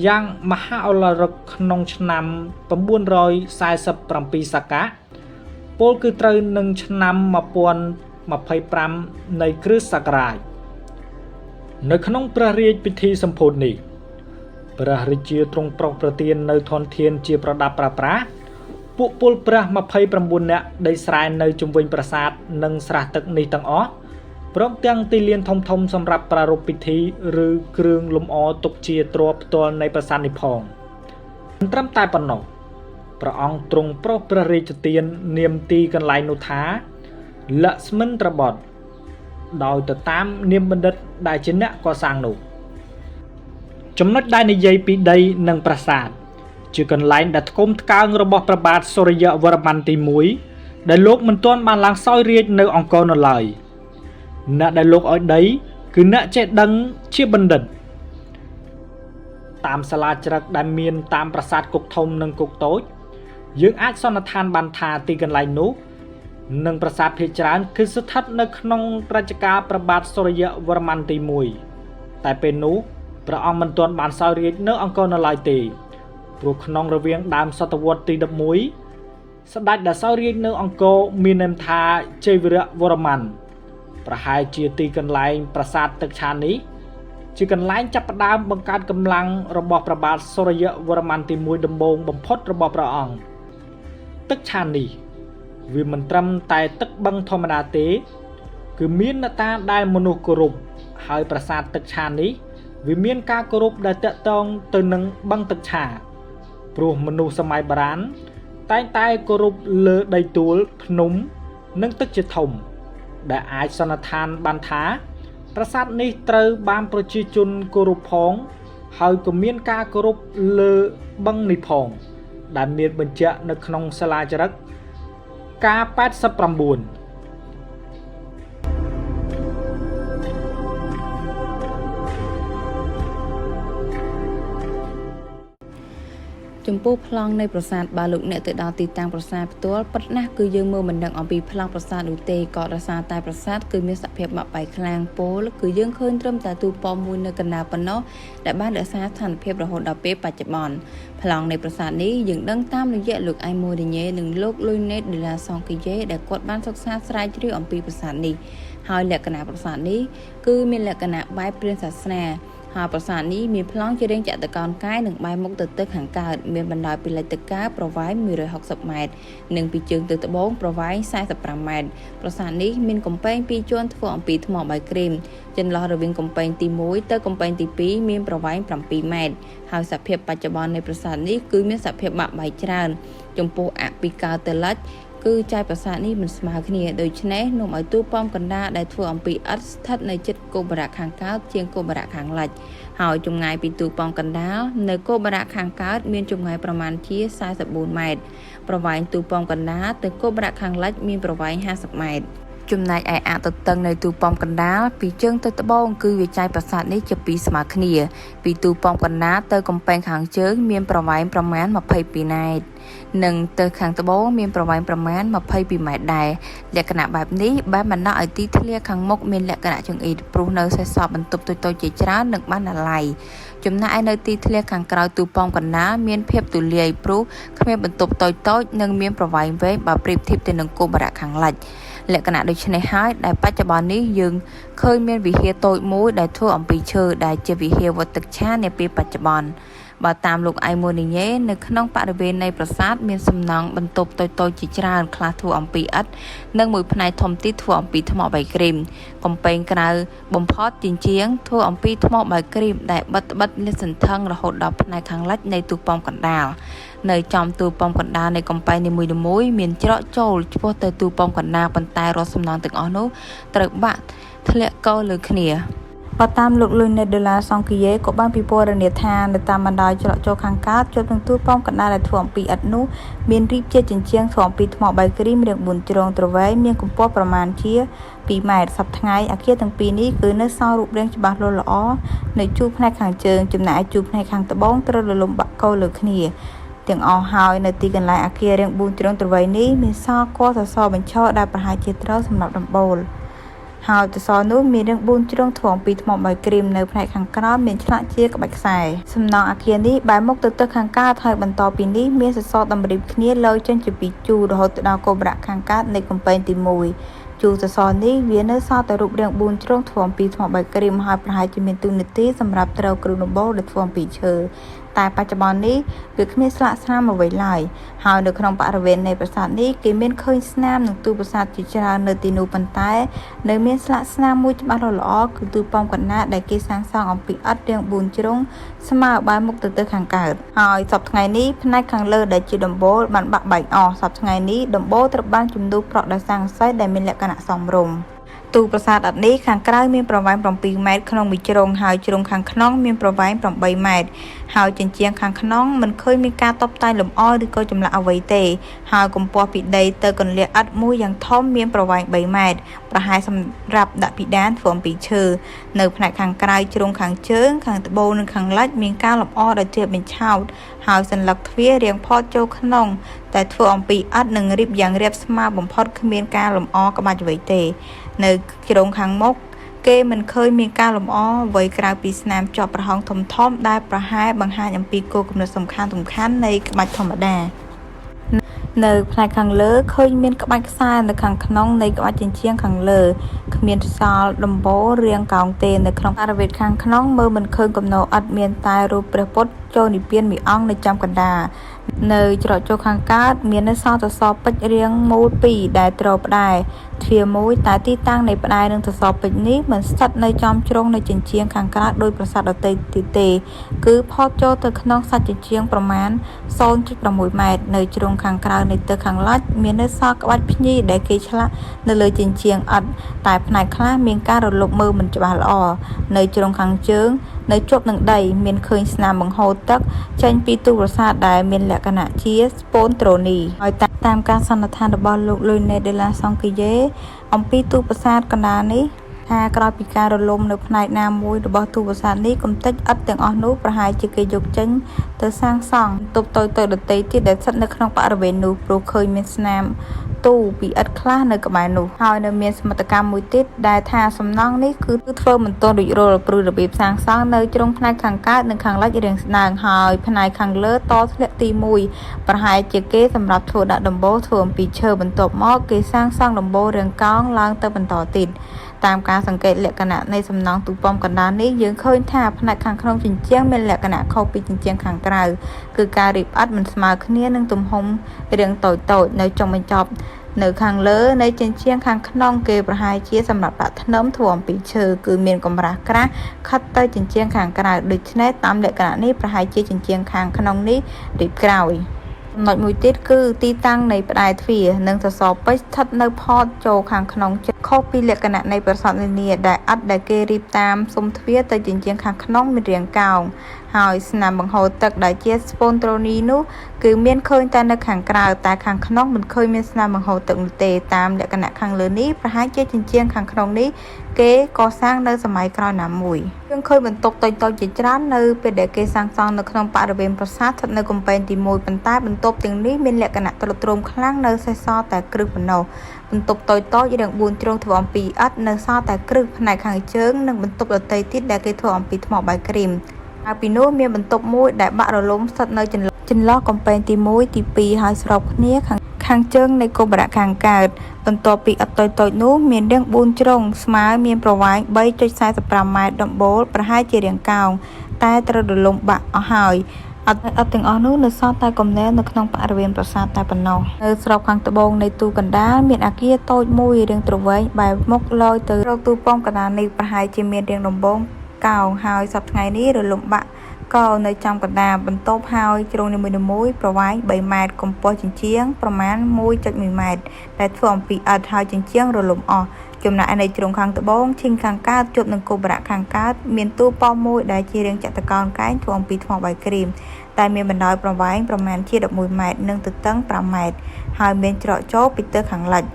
យ៉ាងមហាឧឡារិកក្នុងឆ្នាំ947សកៈពលគឺត្រូវនឹងឆ្នាំ1025 25នៃគ្រិស្តសករាជនៅក្នុងព្រះរាជពិធីសម្ពោធនេះព្រះរាជាទ្រង់ប្រុងប្រទាននៅធនធានជាប្រដាប់ប្រើប្រាស់ពួកពលព្រះ29នាក់ដីស្រែនៅជុំវិញប្រាសាទនិងស្រះទឹកនេះទាំងអស់ព្រមទាំងទីលានធំៗសម្រាប់ប្រារព្ធពិធីឬគ្រឿងលម្អទុកជាទ្រព្យផ្ទាល់នៃប្រាសាទនេះផងមិនត្រឹមតែប៉ុណ្ណោះព្រះអង្គទ្រង់ប្រោសព្រះរាជទាននាមទីកន្លែងនោះថាលក្ស្មិន្ទ្របថដោយទៅតាមនាមបណ្ឌិតដែលជាអ្នកកសាងនោះចំណុចដែលនិយាយពីដីនិងប្រាសាទជាកន្លែងដែលថ្កុំថ្កើងរបស់ព្រះបាទសូរ្យវរ្ម័នទី1ដែលលោកមិនទាន់បានឡើងសោយរាជ្យនៅអង្គរនៅឡើយអ្នកដែលលោកឲ្យដីគឺអ្នកចេះដឹងជាបណ្ឌិតតាមសាលាច្រឹកដែលមានតាមប្រាសាទគុកធំនិងគុកតូចយើងអាចសន្និដ្ឋានបានថាទីកន្លែងនោះនិងប្រាសាទភាគច្រើនគឺស្ថិតនៅក្នុងរជ្ជកាលព្រះបាទសូរ្យវរ្ម័នទី1តែពេលនោះព្រះអង្គមិនទាន់បានសោយរាជ្យនៅអង្គរនៅឡើយទេព្រោះក្នុងរវាងដើមសតវត្សទី11ស្ដេចដែលសោយរាជ្យនៅអង្គរមាននាមថាជ័យវីរៈវរ្ម័នប្រហែលជាទីកន្លែងប្រាសាទទឹកឆាននេះជាកន្លែងចាប់ផ្ដើមបង្កើតកម្លាំងរបស់ព្រះបាទសូរ្យវរ្ម័នទី1ដំបូងបំផុតរបស់ព្រះអង្គទឹកឆាននេះវាមិនត្រឹមតែទឹកបឹងធម្មតាទេគឺមាននតាដែលមនុស្សគោរពហើយប្រាសាទទឹកឆាននេះវាមានការគោរពដែលតាក់ទងទៅនឹងបឹងទឹកឆាព្រោះមនុស្សសម័យបុរាណតែងតែគោរពលើដីទួលភ្នំនិងទឹកជាធំដែលអាចសន្និដ្ឋានបានថាប្រាសាទនេះត្រូវបានប្រជាជនគោរពផងហើយក៏មានការគោរពលើបឹងនេះផងដែលមានបញ្ជាក់នៅក្នុងសាលាច្រឹកការ89ចំពោះប្លង់នៃប្រាសាទបើលោកអ្នកទៅដល់ទីតាំងប្រាសាទផ្ទាល់ពិតណាស់គឺយើងមើលមិនដឹងអំពីប្លង់ប្រាសាទនោះទេក៏ដោយសារតែប្រាសាទគឺមានសភាពបាក់បែកខ្លាំងពោលគឺយើងឃើញត្រឹមតែទូប៉មមួយនៅកណ្ដាលប៉ុណ្ណោះដែលបានរក្សាស្ថានភាពរហូតដល់ពេលបច្ចុប្បន្នប្លង់នៃប្រាសាទនេះយើងដឹងតាមរយៈលោកអៃម៉ូឌីញ៉េនិងលោកលុយណេតដេឡាសងគីយ៉េដែលគាត់បានសិក្សាស្រាវជ្រាវអំពីប្រាសាទនេះហើយលក្ខណៈប្រាសាទនេះគឺមានលក្ខណៈបែបព្រាហ្មណ៍សាសនាហើយប្រាសាទនេះមានប្លង់ជារាងចតុកោណកាយនិងបែរមុខទៅទិសខាងកើតមានបណ្ដោយពីលិចទៅកើតប្រវែង160ម៉ែត្រនិងពីជើងទៅត្បូងប្រវែង45ម៉ែត្រប្រាសាទនេះមានកំពែង2ជាន់ធ្វើអំពីថ្មបាយក្រៀមចន្លោះរវាងកំពែងទី1ទៅកំពែងទី2មានប្រវែង7ម៉ែត្រហើយសភាពបច្ចុប្បន្ននៃប្រាសាទនេះគឺមានសភាពបាក់បែកច្រើនចំពោះអពីកើតទៅលិចគឺចែកប្រាសាទនេះមិនស្មើគ្នាដូច្នេះនាំឲ្យទូប៉មកណ្ដាលដែលធ្វើអំពីឥដ្ឋស្ថិតនៅជិតគោបរៈខាងកើតជាងគោបរៈខាងលិចហើយចម្ងាយពីទូប៉មកណ្ដាលនៅគោបរៈខាងកើតមានចម្ងាយប្រមាណជា44ម៉ែត្រប្រវែងទូប៉មកណ្ដាលទៅគោបរៈខាងលិចមានប្រវែង50ម៉ែត្រចំណែកឯអទតឹងនៃទូប៉មកណ្ដាលពីជើងទៅត្បូងគឺវាចែកប្រាសាទនេះជាពីរស្មើគ្នាពីទូប៉មកណ្ដាលទៅកំពែងខាងជើងមានប្រវែងប្រមាណ22ម៉ែត្រនិងទៅខាងត្បូងមានប្រវែងប្រមាណ22ម៉ែត្រដែរលក្ខណៈបែបនេះបានបណ្ដាលឲ្យទីធ្លាខាងមុខមានលក្ខណៈចង្អៀតព្រោះនៅសេសសល់បន្ទប់តូចៗជាច្រើននិងបានអាឡ័យចំណែកឯនៅទីធ្លាខាងក្រោយទូប៉មកណ្ដាលមានភាពទូលាយព្រោះគ្មានបន្ទប់តូចៗនិងមានប្រវែងវែងបើប្រៀបធៀបទៅនឹងគោបរៈខាងលិចលក្ខណៈដូចនេះហើយដែលបច្ចុប្បន្ននេះយើងឃើញមានវិហារតូចមួយដែលធ្វើអំពីឈើដែលជាវិហារវត្តទឹកឆានាពេលបច្ចុប្បន្នបើតាមលោកអៃម៉ូនីញ៉េនៅក្នុងបរិវេណនៃប្រាសាទមានសំណង់បន្ទប់តូចៗជាច្រើនខ្លះធ្វើអំពីឥដ្ឋនិងមួយផ្នែកធំទៀតធ្វើអំពីថ្មបាយក្រៀមកំពែងក្រៅបំផុតជាជាងធ្វើអំពីថ្មបាយក្រៀមដែលបិទលាតសន្ធឹងរហូតដល់ផ្នែកខាងលិចនៃទូប៉មកណ្ដាលនៅចំទូប៉មកណ្ដាលនៃកំពែងនីមួយៗមានច្រកចូលឆ្ពោះទៅទូប៉មកណ្ដាលប៉ុន្តែរាល់សំណង់ទាំងអស់នោះត្រូវបាក់ធ្លាក់កោលើគ្នាបើតាមលោកលុយណេតដុល្លារសង្ឃីយ៉េក៏បានពិពណ៌នាថានៅតាមបណ្ដោយច្រកចូលខាងកើតជាប់នឹងទូប៉មកណ្ដាលដែលធ្វើអំពីឥដ្ឋនោះមានរីកជាជញ្ជាំងធ្វើអំពីថ្មបាយក្រៀមរាង4ជ្រុងទ្រវែងមានកម្ពស់ប្រមាណជា2ម៉ែត្រសប្តាហ៍ថ្ងៃអគារទាំងពីរនេះគឺនៅសល់រូបរាងច្បាស់លាស់ល្អនៅជួរផ្នែកខាងជើងចំណែកជួរផ្នែកខាងត្បូងត្រូវរលំបាក់កោលើគ្នាទាំងអស់ហើយនៅទីកន្លែងអគាររាង4ជ្រុងទ្រវែងនេះមានសល់គល់សសរបញ្ឈរដែលប្រហែលជាត្រូវសម្រាប់ដំបូលហើយសសរនោះមានរាង4ជ្រុងធ្វើអំពីថ្មបាយក្រៀមនៅផ្នែកខាងក្រោមមានឆ្លាក់ជាក្បាច់ខ្សែសំណង់អគារនេះបែរមុខទៅទិសខាងកើតហើយបន្តពីនេះមានសសរតម្រៀបគ្នាលើចេញជាពីរជួររហូតទៅដល់គោបរៈខាងកើតនៃកំពែងទី1 ជួរសសរនេះវានៅសល់តែរូបរាង4ជ្រុងធ្វើអំពីថ្មបាយក្រៀមហើយប្រហែលជាមានទូនាទីសម្រាប់ត្រូវគ្រឿងដំបូលដែលធ្វើអំពីឈើតែបច្ចុប្បន្ននេះវាគ្មានស្លាកស្នាមអ្វីឡើយហើយនៅក្នុងបរិវេណនៃប្រាសាទនេះគេមានឃើញស្នាមនិងទូប្រាសាទជាច្រើននៅទីនោះប៉ុន្តែនៅមានស្លាកស្នាមមួយច្បាស់ល្អៗគឺទូប៉មកណ្ដាលដែលគេសាងសង់អំពីឥដ្ឋរាង4ជ្រុងស្មើបែរមុខទៅខាងកើតហើយសប្តាហ៍ថ្ងៃនេះផ្នែកខាងលើដែលជាដំបូលបានបាក់បែកអស់សប្តាហ៍ថ្ងៃនេះដំបូលត្រូវបានជំនួសប្រក់ដោយស័ង្កសីដែលមានលក្ខណៈសមរម្យទូប្រាសាទឥដ្ឋនេះខាងក្រៅមានប្រវែង7ម៉ែត្រក្នុងមួយជ្រុងហើយជ្រុងខាងក្នុងមានប្រវែង8ម៉ែត្រហើយជញ្ជាំងខាងក្នុងមិនឃើញមានការតុបតែងលម្អឬក៏ចម្លាក់អ្វីទេហើយកម្ពស់ពីដីទៅកន្លះឥដ្ឋមួយយ៉ាងធំមានប្រវែង3ម៉ែត្រប្រហែលសម្រាប់ដាក់ពិដានធ្វើអំពីឈើនៅផ្នែកខាងក្រៅជ្រុងខាងជើងខាងត្បូងនិងខាងលិចមានការលម្អដោយជ្រាបបញ្ឆោតហើយសន្លឹកទ្វាររាងផតចូលក្នុងតែធ្វើអំពីឥដ្ឋនិងរៀបយ៉ាងរាបស្មើបំផុតគ្មានការលម្អក្បាច់អ្វីទេនៅជ្រុងខាងមុខគេមិនឃើញមានការលម្អអ្វីក្រៅពីស្នាមជាប់ប្រហោងធំៗដែលប្រហែលបង្ហាញអំពីគោលគំនិតសំខាន់នៃក្បាច់ធម្មតានៅផ្នែកខាងលើឃើញមានក្បាច់ខ្សែនៅខាងក្នុងនៃក្បាច់ជញ្ជាំងខាងលើគ្មានសសរដំបូលរាងកោងទេនៅក្នុងបរិវេណខាងក្នុងមើលមិនឃើញគំនរឥដ្ឋមានតែរូបព្រះពុទ្ធចូលនិព្វានមួយអង្គនៅចំកណ្ដាលនៅច្រកចូលខាងកើតមាននៅសល់សសរពេជ្ររាងមូល2ដែលទ្រផ្ដែរទ្វារមួយតែទីតាំងនៃផ្ដែរនិងសសរពេជ្រនេះមិនស្ថិតនៅចំជ្រុងនៃជញ្ជាំងខាងក្រៅដោយប្រាសាទដទៃទៀតទេគឺផុតចូលទៅក្នុងសាច់ជញ្ជាំងប្រមាណ 0.6 ម៉ែត្រនៅជ្រុងខាងក្រៅនៃទឹកខាងលិចមាននៅសល់ក្បាច់ភ្ញីដែលគេឆ្លាក់នៅលើជញ្ជាំងឥដ្ឋតែផ្នែកខ្លះមានការរលុបមើលមិនច្បាស់ល្អនៅជ្រុងខាងជើងនៅជាប់នឹងដីមានឃើញស្នាមបង្ហូរទឹកចេញពីទូប្រាសាទដែលមានលក្ខណៈជាស្ពូនត្រូនីហើយតាមការសន្និដ្ឋានរបស់លោក Leonel de la Sonquille អំពីទូប្រាសាទកណ្ដាលនេះថាក្រោយពីការរលំនៅផ្នែកណាមួយរបស់ទូប្រាសាទនេះកំទេចឥដ្ឋទាំងអស់នោះប្រហែលជាគេយកចេញទៅសាងសង់ទប់តូចៗដទៃទៀតដែលស្ថិតនៅក្នុងបរិវេណនោះព្រោះឃើញមានស្នាមទូពីឥដ្ឋខ្លះនៅក្បែរនោះហើយនៅមានសមិទ្ធកម្មមួយទៀតដែលថាសំណង់នេះគឺធ្វើមិនទាន់រួចរាល់ព្រោះរបៀបសាងសង់នៅជ្រុងផ្នែកខាងកើតនិងខាងលិចរាងស្ដើងហើយផ្នែកខាងលើតធ្លាក់ទី1ប្រហែលជាគេសម្រាប់ធ្វើដាក់ដំបូលធ្វើអំពីឈើបន្ទាប់មកគេសាងសង់ដំបូលរាងកោងឡើងទៅបន្តទៀតតាមការសង្កេតលក្ខណៈនៃសំណង់ទូប៉មកណ្ដាលនេះយើងឃើញថាផ្នែកខាងក្នុងជញ្ជាំងមានលក្ខណៈខុសពីជញ្ជាំងខាងក្រៅគឺការរៀបឥដ្ឋមិនស្មើគ្នានឹងទំហំរាងតូចៗនៅចុងបញ្ចប់នៅខាងលើនៃជញ្ជាំងខាងក្នុងគេប្រហែលជាសម្រាប់ដាក់ធ្នឹមធ្វើអំពីឈើគឺមានកម្រាស់ក្រាស់ខិតទៅជញ្ជាំងខាងក្រៅដូច្នេះតាមលក្ខណៈនេះប្រហែលជាជញ្ជាំងខាងក្នុងនេះរៀបក្រោយចំណុចមួយទៀតគឺទីតាំងនៃផ្ដែរទ្វារនិងសសរពេជ្រស្ថិតនៅផតចូលខាងក្នុងខុសពីលក្ខណៈនៃប្រាសាទនានាដែលឥដ្ឋដែលគេរៀបតាមស៊ុមទ្វារទៅជញ្ជាំងខាងក្នុងមានរាងកោងហើយស្នាមបង្ហូរទឹកដែលជាស្ពូនត្រូនីនោះគឺមានឃើញតែនៅខាងក្រៅតែខាងក្នុងមិនឃើញមានស្នាមបង្ហូរទឹកនោះទេតាមលក្ខណៈខាងលើនេះប្រហែលជាជញ្ជាំងខាងក្នុងនេះគេកសាងនៅសម័យក្រោយណាមួយយើងឃើញបន្ទប់តូចៗជាច្រើននៅពេលដែលគេសាងសង់នៅក្នុងបរិវេណប្រាសាទស្ថិតនៅកំពែងទី1ប៉ុន្តែបន្ទប់ទាំងនេះមានលក្ខណៈទ្រុឌទ្រោមខ្លាំងនៅសេសសល់តែគ្រឹះប៉ុណ្ណោះបន្ទប់តូចៗរាង4ជ្រុងធ្វើអំពីឥដ្ឋនៅសល់តែគ្រឹះផ្នែកខាងជើងនិងបន្ទប់ដទៃទៀតដែលគេធ្វើអំពីថ្មបាយក្រៀមហើយពីនោះមានបន្ទប់មួយដែលបាក់រលំស្ថិតនៅចន្លោះកំពែងទី1ទី2ហើយស្របគ្នាខាងជើងនៃកុបរៈខាងកើតបន្ទាប់ពីឥដ្ឋតូចៗនោះមានរាង4ជ្រុងស្មើមានប្រវែង 3.45 ម៉ែត្រដំបូលប្រហែលជារាងកោងតែត្រូវរលំបាក់អស់ហើយឥដ្ឋទាំងអស់នោះនៅសល់តែគំនរនៅក្នុងបរិវេណប្រាសាទតែប៉ុណ្ណោះនៅស្របខាងត្បូងនៃទូកណ្ដាលមានអគារតូចមួយរាងទ្រវែងបែរមុខលយទៅរកទូប៉មកណ្ដាលនេះប្រហែលជាមានរាងដំបងកោងហើយសប្តាហ៍ថ្ងៃនេះរលំបាក់ក៏នៅចំកណ្ដាលបន្ទប់ហើយជ្រុងនីមួយៗប្រវែង3ម៉ែត្រកម្ពស់ជញ្ជាំងប្រមាណ 1.1 ម៉ែត្រដែលធ្វើអំពីឥដ្ឋហើយជញ្ជាំងរលំអស់ចំណែកនៅជ្រុងខាងត្បូងឈិងខាងកើតជួបនឹងកុបរៈខាងកើតមានទូប៉មមួយដែលជារាងចតុកោណកែងធ្វើអំពីថ្មបាយក្រៀមតែមានបណ្ដោយប្រវែងប្រមាណជា11ម៉ែត្រនិងទទឹង5ម៉ែត្រហើយមានច្រកចូលពីទិសខាងលិច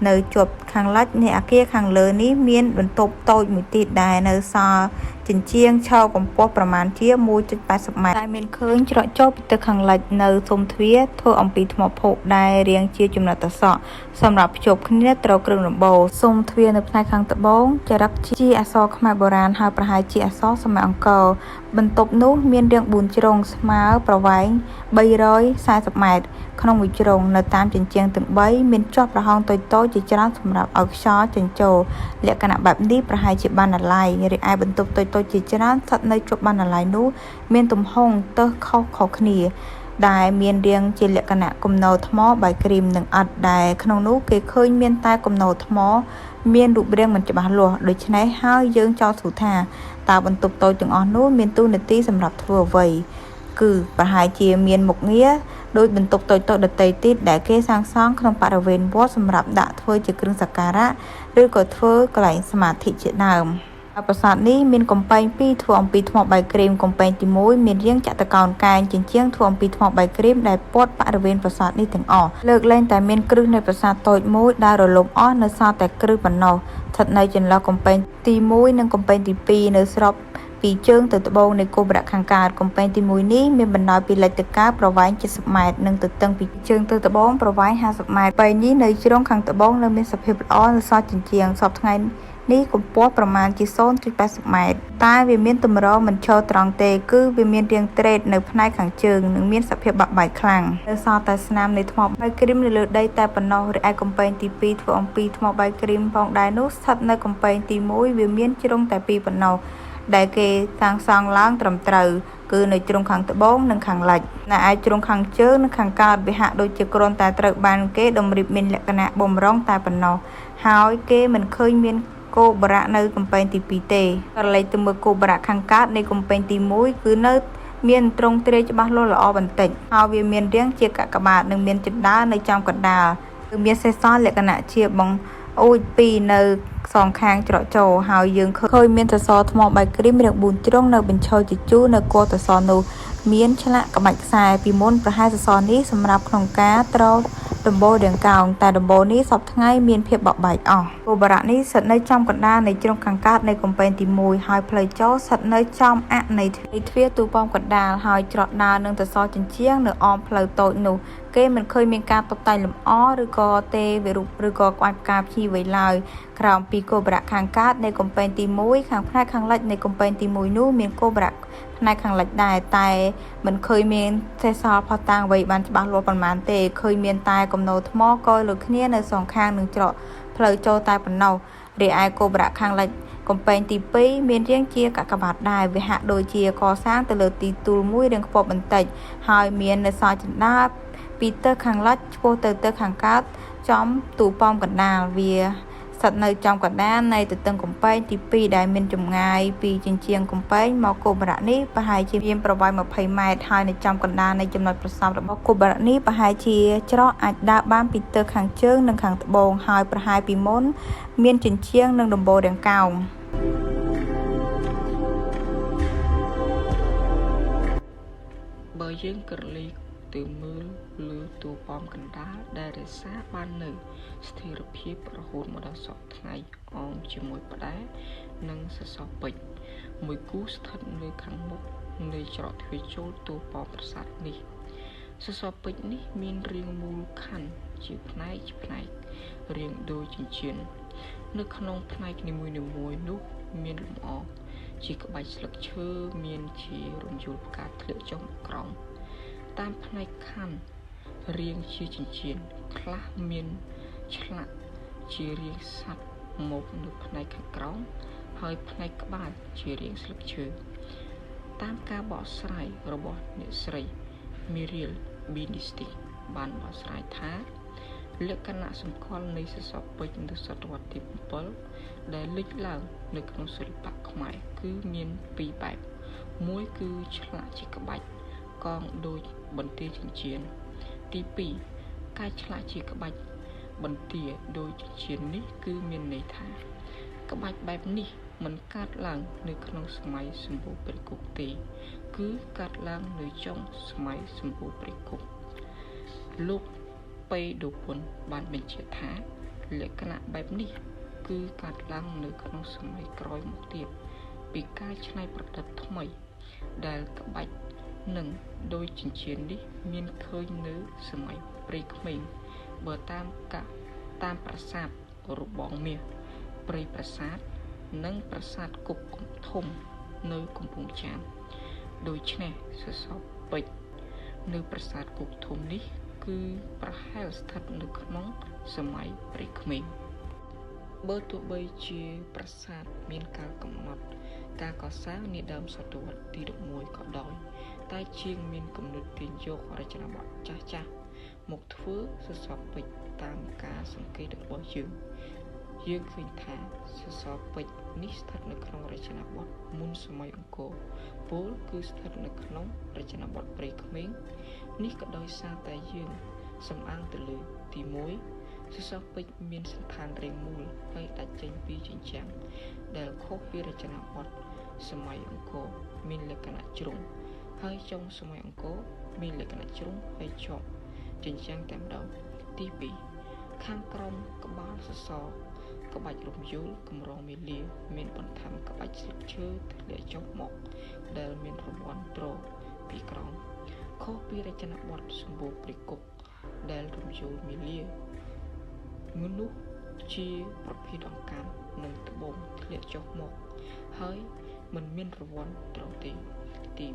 នៅជាប់ខាងលិចនៃអគារខាងលើនេះមានបន្ទប់តូចមួយទៀតដែលនៅសល់ ចិញ្ចៀងឆោកម្ពស់ប្រមាណជា 1.80 ម៉ែត្រដែលមានឃើញច្រកចូលពីទឹកខាងលិចនៅស៊ុមទ្វារធ្វើអំពីថ្មភក់ដែលរាងជាចំណុចតសក់សម្រាប់ភ្ជាប់គ្នាត្រូវគ្រឿងដំបូលស៊ុមទ្វារនៅផ្នែកខាងត្បូងចារឹកជាអក្សរខ្មែរបុរាណហើយប្រហែលជាអក្សរសម័យអង្គរបន្ទប់នោះមានរាង4ជ្រុងស្មើប្រវែង340 ម៉ែត្រក្នុងមួយជ្រុងនៅតាមជញ្ជាំងទាំង3មានជាប់ប្រហោងតូចៗជាច្រើនសម្រាប់ឲ្យខ្យល់ចេញចូលលក្ខណៈបែបនេះប្រហែលជាបណ្ណាល័យរីឯបន្ទប់តូចៗជាច្រើនស្ថិតនៅជាប់បណ្ណាល័យនោះមានទំហំទើសខុសៗគ្នាដែលមានរាងជាលក្ខណៈគំនរថ្មបាយក្រៀមនិងឥដ្ឋដែលក្នុងនោះគេឃើញមានតែគំនរថ្មមានរូបរាងមិនច្បាស់លាស់ដូច្នេះហើយយើងចោទសួរថាតើបន្ទប់តូចទាំងអស់នោះមានតួនាទីសម្រាប់ធ្វើអ្វីគឺប្រហែលជាមានមុខងារដោយបន្ទប់តូចៗដទៃទៀតដែលគេសាងសង់ក្នុងបរិវេណវត្តសម្រាប់ដាក់ធ្វើជាគ្រឿងសក្ការៈឬក៏ធ្វើកន្លែងសមាធិជាដើមប្រាសាទនេះមានកំពែង2ធ្វើអំពីថ្មបាយក្រៀមកំពែងទី1មានរាងចតុកោណកែងជញ្ជាំងធ្វើអំពីថ្មបាយក្រៀមដែលព័ទ្ធបរិវេណប្រាសាទនេះទាំងអស់លើកលែងតែមានគ្រឹះនៃប្រាសាទតូចមួយដែលរលំអស់នៅសល់តែគ្រឹះប៉ុណ្ណោះស្ថិតនៅចន្លោះកំពែងទី1និងកំពែងទី2នៅស្របពីជើងទៅត្បូងនៃគោបរៈខាងកើតកំពែងទី1នេះមានបណ្ដោយពីលិចទៅកើតប្រវែង70 ម៉ែត្រនិងទទឹងពីជើងទៅត្បូងប្រវែង50 ម៉ែត្រពេលនេះនៅជ្រុងខាងត្បូងនៅមានសភាពល្អនៅសល់ជញ្ជាំងសពថ្ងៃនេះកម្ពស់ប្រមាណជា 0.80 ម៉ែត្រតែវាមានទម្រមិនឈរត្រង់ទេគឺវាមានរាងត្រេតនៅផ្នែកខាងជើងនិងមានសភាពបាក់បែកខ្លាំងនៅសល់តែស្នាមនៃថ្មបាយក្រៀមនៅលើដីតែប៉ុណ្ណោះរីឯកំពែងទី2ធ្វើអំពីថ្មបាយក្រៀមផងដែរនោះស្ថិតនៅកំពែងទី1វាមានជ្រុងតែ2ប៉ុណ្ណោះដែលគេសាងសង់ឡើងត្រឹមត្រូវគឺនៅជ្រុងខាងត្បូងនិងខាងលិចនៅឯជ្រុងខាងជើងនិងខាងកើតវាហាក់ដូចជាគ្រាន់តែត្រូវបានគេតម្រៀបមានលក្ខណៈបំរុងតែប៉ុណ្ណោះហើយគេមិនឃើញមានគោបរៈនៅកំពែងទី2ទេក្រឡេកទៅមើលគោបរៈខាងកើតនៃកំពែងទី1គឺនៅមានទ្រង់ទ្រាយច្បាស់លាស់ល្អបន្តិចហើយវាមានរាងជាកាកបាទនិងមានជណ្ដើរនៅចំកណ្ដាលគឺមានសេសសល់លក្ខណៈជាបង្អួច2នៅសងខាងច្រកចូលហើយយើងឃើញមានសសរថ្មបាយក្រៀមរាង4ជ្រុងនៅបញ្ឈរជាជួរនៅកសសរនោះមានឆ្លាក់ក្បាច់ខ្សែពីមុនប្រហែលសសរនេះសម្រាប់ក្នុងការត្រដំបូលរាងកោងតែដំបូលនេះសពថ្ងៃមានភាពបបែកអស់គោបរៈនេះស្ថិតនៅចំកណ្ដាលនៃជ្រុងខាងកើតនៃកំពែងទី1ហើយផ្លូវចូលស្ថិតនៅចំអនៃទ្វារទូប៉មកណ្ដាលហើយច្រកដើរនឹងសសរជញ្ជាំងនៅអមផ្លូវតូចនោះគេមិនឃើញមានការតុបតែងលម្អឬក៏ទេវរូបឬក៏ក្បាច់ផ្កាភ្ញីអ្វីឡើយក្រោមពីគោបរៈខាងកើតនៃកំពែងទី1ខាងផ្នែកខាងលិចនៃកំពែងទី1នោះមានគោបរៈផ្នែកខាងលិចដែរតែមិនឃើញមានសេសសល់ផុសតាងអ្វីបានច្បាស់លាស់ប៉ុន្មានទេឃើញមានតែគំនរថ្មកយលើគ្នានៅសងខាងនឹងច្រកផ្លូវចូលតែប៉ុណ្ណោះរីឯគោបរៈខាងលិចកំពែងទី2មានរាងជាកាកបាទដែរវាហាក់ដូចជាកសាងទៅលើទីទួលមួយរាងខ្ពស់បន្តិចហើយមាននៅសល់ចណ្ដាលពីទិសខាងលិចឆ្ពោះទៅទិសខាងកើតចំទូប៉មកណ្ដាលវាស្ថិតនៅចំកណ្ដាលនៃទទឹងកំពែងទី2ដែលមានចម្ងាយពីជញ្ជាំងកំពែងមកគោបរៈនេះប្រហែលជាមានប្រវែង20 ម៉ែត្រហើយនៅចំកណ្ដាលនៃចំណុចប្រសព្វរបស់គោបរៈនេះប្រហែលជាច្រកអាចដើរបានពីទិសខាងជើងនិងខាងត្បូងហើយប្រហែលពីមុនមានជញ្ជាំងនិងដំបូលរាងកោងបើយើងក្រឡេកទៅមើលលើតួប៉មកណ្ដាលដែលរក្សាបាននៅស្ថិរភាពរហូតមកដល់សប្តាហ៍ថ្ងៃអមជាមួយផ្ដែនិងសសរពេជ្រមួយគូស្ថិតនៅខាងមុខនៃច្រកទ្វារចូលតួប៉មប្រាសាទនេះសសរពេជ្រនេះមានរាងមូលខណ្ឌជាផ្នែករាងដូចចិញ្ចៀននៅក្នុងផ្នែកនីមួយៗនោះមានលម្អជាក្បាច់ស្លឹកឈើមានជារំយោលផ្កាធ្លាក់ចុះក្រោមតាមផ្នែកខណ្ឌរាងជាចិញ្ចៀនខ្លះមានឆ្លាក់ជារាងសត្វមកនៅផ្នែកខាងក្រោមហើយផ្នែកក្បាលជារាងស្លឹកឈើតាមការបកស្រាយរបស់អ្នកស្រី Miriel Binisti បានបកស្រាយថាលក្ខណៈសម្គាល់នៃសសរពេជ្រនៅសតវត្សទី7ដែលលេចឡើងនៅក្នុងសិល្បៈខ្មែរគឺមានពីរបែបមួយគឺឆ្លាក់ជាក្បាច់កងដូចបន្ទាយចិញ្ចៀនទី2ការឆ្លាក់ជាក្បាច់បន្ទាយដូចចិញ្ចៀននេះគឺមានន័យថាក្បាច់បែបនេះមិនកើតឡើងនៅក្នុងសម័យសម្បូរព្រះគុកទេគឺកើតឡើងនៅចុងសម័យសម្បូរព្រះគុកលោកបេដូពុនបានបញ្ជាក់ថាលក្ខណៈបែបនេះគឺកើតឡើងនៅក្នុងសម័យក្រោយមកទៀត ពីការច្នៃប្រឌិតថ្មីដែលក្បាច់នឹងដោយចិញ្ចៀននេះមានឃើញនៅសម័យព្រៃក្មេងបើតាមប្រាសាទរបងមាសព្រៃប្រាសាទនិងប្រាសាទគុកធំនៅកំពង់ចាមដូច្នេះសសរពេជ្រនៅប្រាសាទគុកធំនេះគឺប្រហែលស្ថិតនៅក្នុងសម័យព្រៃក្មេងបើទោះបីជាប្រាសាទមានការកំណត់ការកសាងនាដើមសតវត្សទី11ក៏ដោយតែជាងមានគំនិតទាញយករចនាបថចាស់ៗមកធ្វើសសរពេជ្រតាមការសង្កេតរបស់យើងឃើញថាសសរពេជ្រនេះស្ថិតនៅក្នុងរចនាបថមុនសម័យអង្គរពលគឺស្ថិតនៅក្នុងរចនាបថព្រៃក្មេងនេះក៏ដោយសារតែយើងសំអាងទៅលើទី1សសរពេជ្រមានសន្តានរាងមូលហើយដាច់ចេញពីជញ្ជាំងដែលខុសពីរចនាបថសម័យអង្គរមានលក្ខណៈជ្រុងហើយចុងសម័យអង្គរមានលក្ខណៈជ្រុងហើយជាប់ជញ្ជាំងតែម្ដងទី2ខាងក្រោមក្បាលសសរក្បាច់រំយោលកម្រងមេលាមានបន្ថែមក្បាច់ស្លឹកឈើធ្លាក់ចុះមកដែលមានរង្វាន់ត្រពីក្រោមខុសពីរចនាបថសម្បូរព្រៃគុកដែលរំយោលមេលាមនុស្សជាប្រភេទអង្កាំនិងត្បូងធ្លាក់ចុះមកហើយមិនមានរង្វាន់ត្រទេទី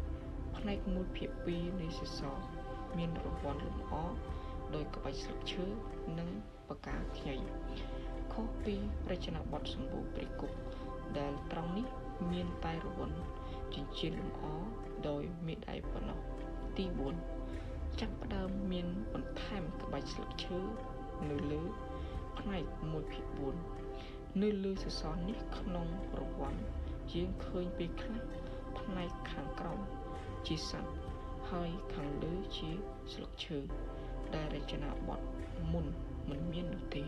3ផ្នែក1ភាគ2នៃសសរមានរង្វាន់លម្អដោយក្បាច់ស្លឹកឈើនិងផ្កាខ្ញីខុសពីរចនាបថសម្បូរព្រៃគុកដែលត្រង់នេះមានតែរង្វាន់ចិញ្ចៀនលម្អដោយមេដៃប៉ុណ្ណោះទី4ចាប់ផ្ដើមមានបន្ថែមក្បាច់ស្លឹកឈើនៅលើផ្នែក1ភាគ4នៅលើសសរនេះក្នុងរង្វាន់យើងឃើញពីខ្លះផ្នែកខាងក្រោមជាសត្វហើយខាងលើជាស្លឹកឈើដែលរចនាបថមុនមិនមាននោះទេ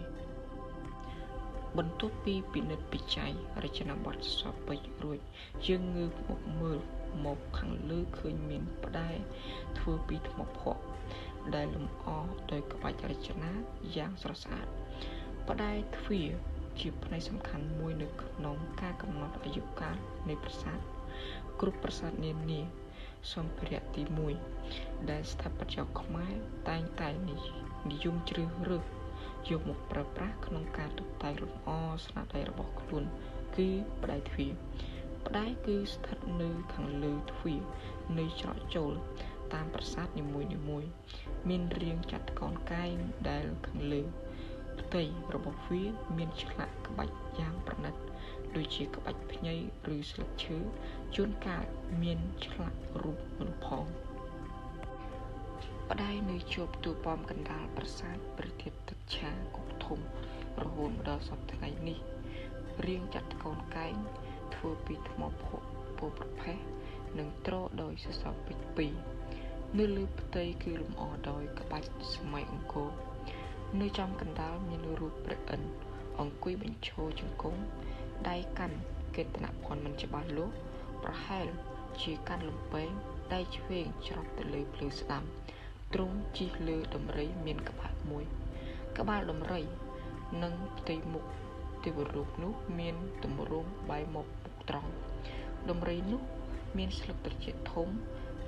បន្ទាប់ពីពិនិត្យពិច័យរចនាបថសពពេជ្ររួចយើងងើបមកមើលមកខាងលើឃើញមានផ្ដែធ្វើពីថ្មភក់ដែលលម្អដោយក្បាច់រចនាយ៉ាងស្រស់ស្អាតផ្ដែទ្វារជាផ្នែកសំខាន់មួយនៅក្នុងការកំណត់អាយុកាលនៃប្រាសាទគ្រប់ប្រាសាទនានាសម្ភារៈទី1ដែលស្ថាបត្យករខ្មែរតែងតែនិយមជ្រើសរើសយកមកប្រើប្រាស់ក្នុងការតុបតែងលម្អស្នាដៃរបស់ខ្លួនគឺផ្ដែទ្វារផ្ដែគឺស្ថិតនៅខាងលើទ្វារនៃច្រកចូលតាមប្រាសាទនីមួយៗមានរាងចតុកោណកែងដែលខាងលើផ្ទៃរបស់វាមានឆ្លាក់ក្បាច់យ៉ាងប្រណិតដូចជាក្បាច់ភ្ញីឬស្លឹកឈើជួនកាលមានឆ្លាក់រូបមនុស្សផងផ្ដែនៅជាប់ទូប៉មកណ្ដាលប្រាសាទព្រះធាតុទឹកឆាគុកធំរហូតដល់សប្តាហ៍ថ្ងៃនេះរាងចតុកោណកែងធ្វើពីថ្មភក់ពណ៌ប្រផេះនិងត្រដោយសសរពេជ្រ2នៅលើផ្ទៃគឺលម្អដោយក្បាច់សម័យអង្គរនៅចំកណ្ដាលមានរូបព្រះឥន្ទអង្គុយបញ្ឈរជង្គង់ដៃកាន់កេតនភ័ណ្ឌមិនច្បាស់លាស់ប្រហែលជាកាន់លំពែងដៃឆ្វេងច្រត់ទៅលើភ្លឺស្ដាំទ្រង់ជិះលើដំរីមានក្បាលមួយក្បាលដំរីនិងផ្ទៃមុខទេវរូបនោះមានទម្រង់បែរមុខពុកត្រង់ដំរីនោះមានស្លឹកត្រចៀកធំ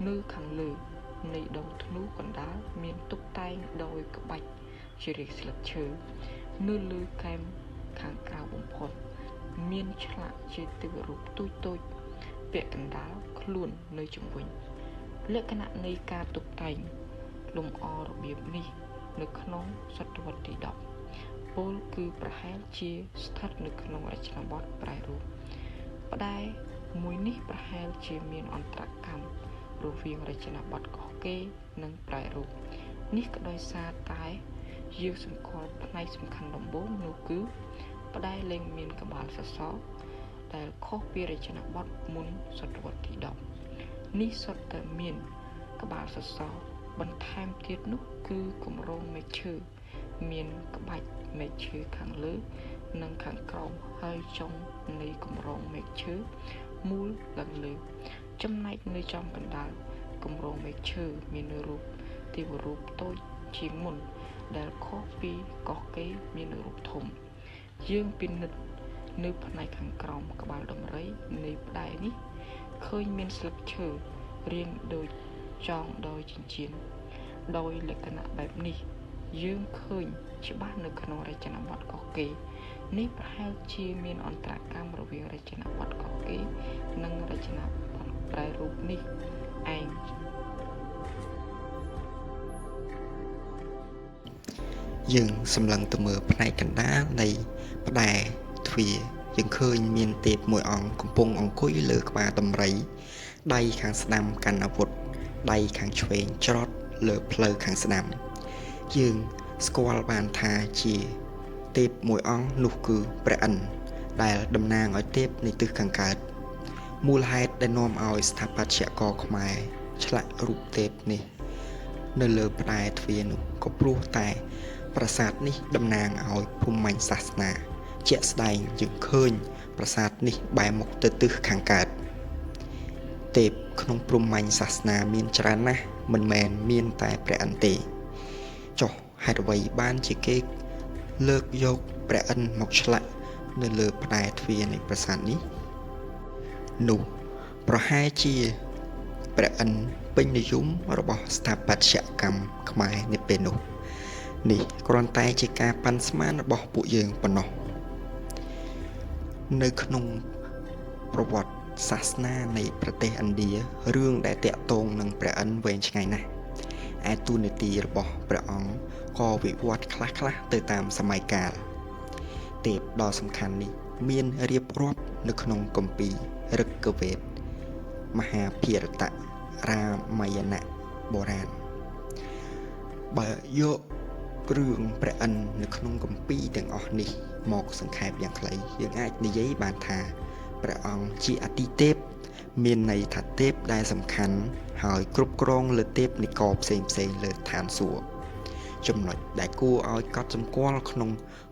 នៅខាងលើនៃដងធ្នូកណ្ដាលមានតុបតែងដោយក្បាច់ជារាងស្លឹកឈើនៅលើកែមខាងក្រៅបំផុតមានឆ្លាក់ជាទេវរូបទូចៗពាក់កណ្ដាលខ្លួននៅជុំវិញលក្ខណៈនៃការតុបតែងលម្អរបៀបនេះនៅក្នុងសតវត្សទី10ពលគឺប្រហែលជាស្ថិតនៅក្នុងរចនាបថប្រែរូបផ្ដែមួយនេះប្រហែលជាមានអន្តរកម្មរវាងរចនាបថកោះកេរនិងប្រែរូបនេះក៏ដោយសារតែយើងសម្គាល់ផ្នែកសំខាន់ដំបូងនោះគឺផ្ដែលែងមានក្បាលសសរដែលខុសពីរចនាបថមុនសតវត្សទី10នេះសុទ្ធតែមានក្បាលសសរបន្ថែមទៀតនោះគឺគម្រោងមែកឈើមានក្បាច់មែកឈើខាងលើនិងខាងក្រោមហើយចុងនៃគម្រោងមែកឈើមូលឡើងលើចំណែកនៅចំកណ្ដាលគម្រោងមែកឈើមានរូបទេវរូបតូចជាងមុនដែលខុសពីកោះកេរមានរូបធំយើងពិនិត្យ នៅផ្នែកខាងក្រោមក្បាលដំរីនៃផ្តែរនេះឃើញមានស្លឹកឈើរាងដូចចងដោយចិញ្ចៀនដោយលក្ខណៈបែបនេះយើងឃើញច្បាស់នៅក្នុងរចនាបថកោះកេរនេះប្រហែលជាមានអន្តរកម្មរវាងរចនាបថកោះកេរនិងរចនាបថប្រែរូបនេះឯងយើងសម្លឹងទៅមើលផ្នែកកណ្ដាលនៃផ្តែរទ្វារយើងឃើញមានទេពមួយអង្គកំពុងអង្គុយលើក្បាលដំរីដៃខាងស្ដាំកាន់អាវុធដៃខាងឆ្វេងច្រត់លើផ្លូវខាងស្ដាំយើងស្គាល់បានថាជាទេពមួយអង្គនោះគឺព្រះឥន្ទដែលតំណាងឲ្យទេពនៃទិសខាងកើតមូលហេតុដែលនាំឲ្យស្ថាបត្យករខ្មែរឆ្លាក់រូបទេពនេះនៅលើផ្តែរទ្វារនោះក៏ព្រោះតែប្រាសាទនេះតំណាងឲ្យភូមិសាសនាជាក់ស្ដែងយើងឃើញប្រាសាទនេះបែរមុខទៅទិសខាងកើតទេពក្នុងព្រហ្មញ្ញសាសនាមានច្រើនណាស់មិនមែនមានតែព្រះឥន្ទទេចុះហេតុអ្វីបានជាគេលើកយកព្រះឥន្ទមកឆ្លាក់នៅលើផ្តែរទ្វារនៃប្រាសាទនេះនោះប្រហែលជាព្រះឥន្ទពេញនិយមរបស់ស្ថាបត្យកម្មខ្មែរនាពេលនោះនេះគ្រាន់តែជាការប៉ាន់ស្មានរបស់ពួកយើងប៉ុណ្ណោះនៅក្នុងប្រវត្តិសាសនានៃប្រទេសឥណ្ឌារឿងដែលតាក់ទងនឹងព្រះឥន្ទវែងឆ្ងាយណាស់ឯតួនាទីរបស់ព្រះអង្គក៏វិវត្តខ្លះៗទៅតាមសម័យកាលទេពដ៏សំខាន់នេះមានរៀបរាប់នៅក្នុងគម្ពីរឫក្ខវេទមហាភារតរាមាយណៈបុរាណបើយករឿងព្រះឥន្ទនៅក្នុងគម្ពីរទាំងអស់នេះមកសង្ខេបយ៉ាងខ្លីយើងអាចនិយាយបានថាព្រះអង្គជាអតិទេពមានន័យថាទេពដែលសំខាន់ហើយគ្រប់គ្រងលើទេពនិករផ្សេងៗលើឋានសួគ៌ចំណុចដែលគួរឲ្យកត់សម្គាល់ក្នុង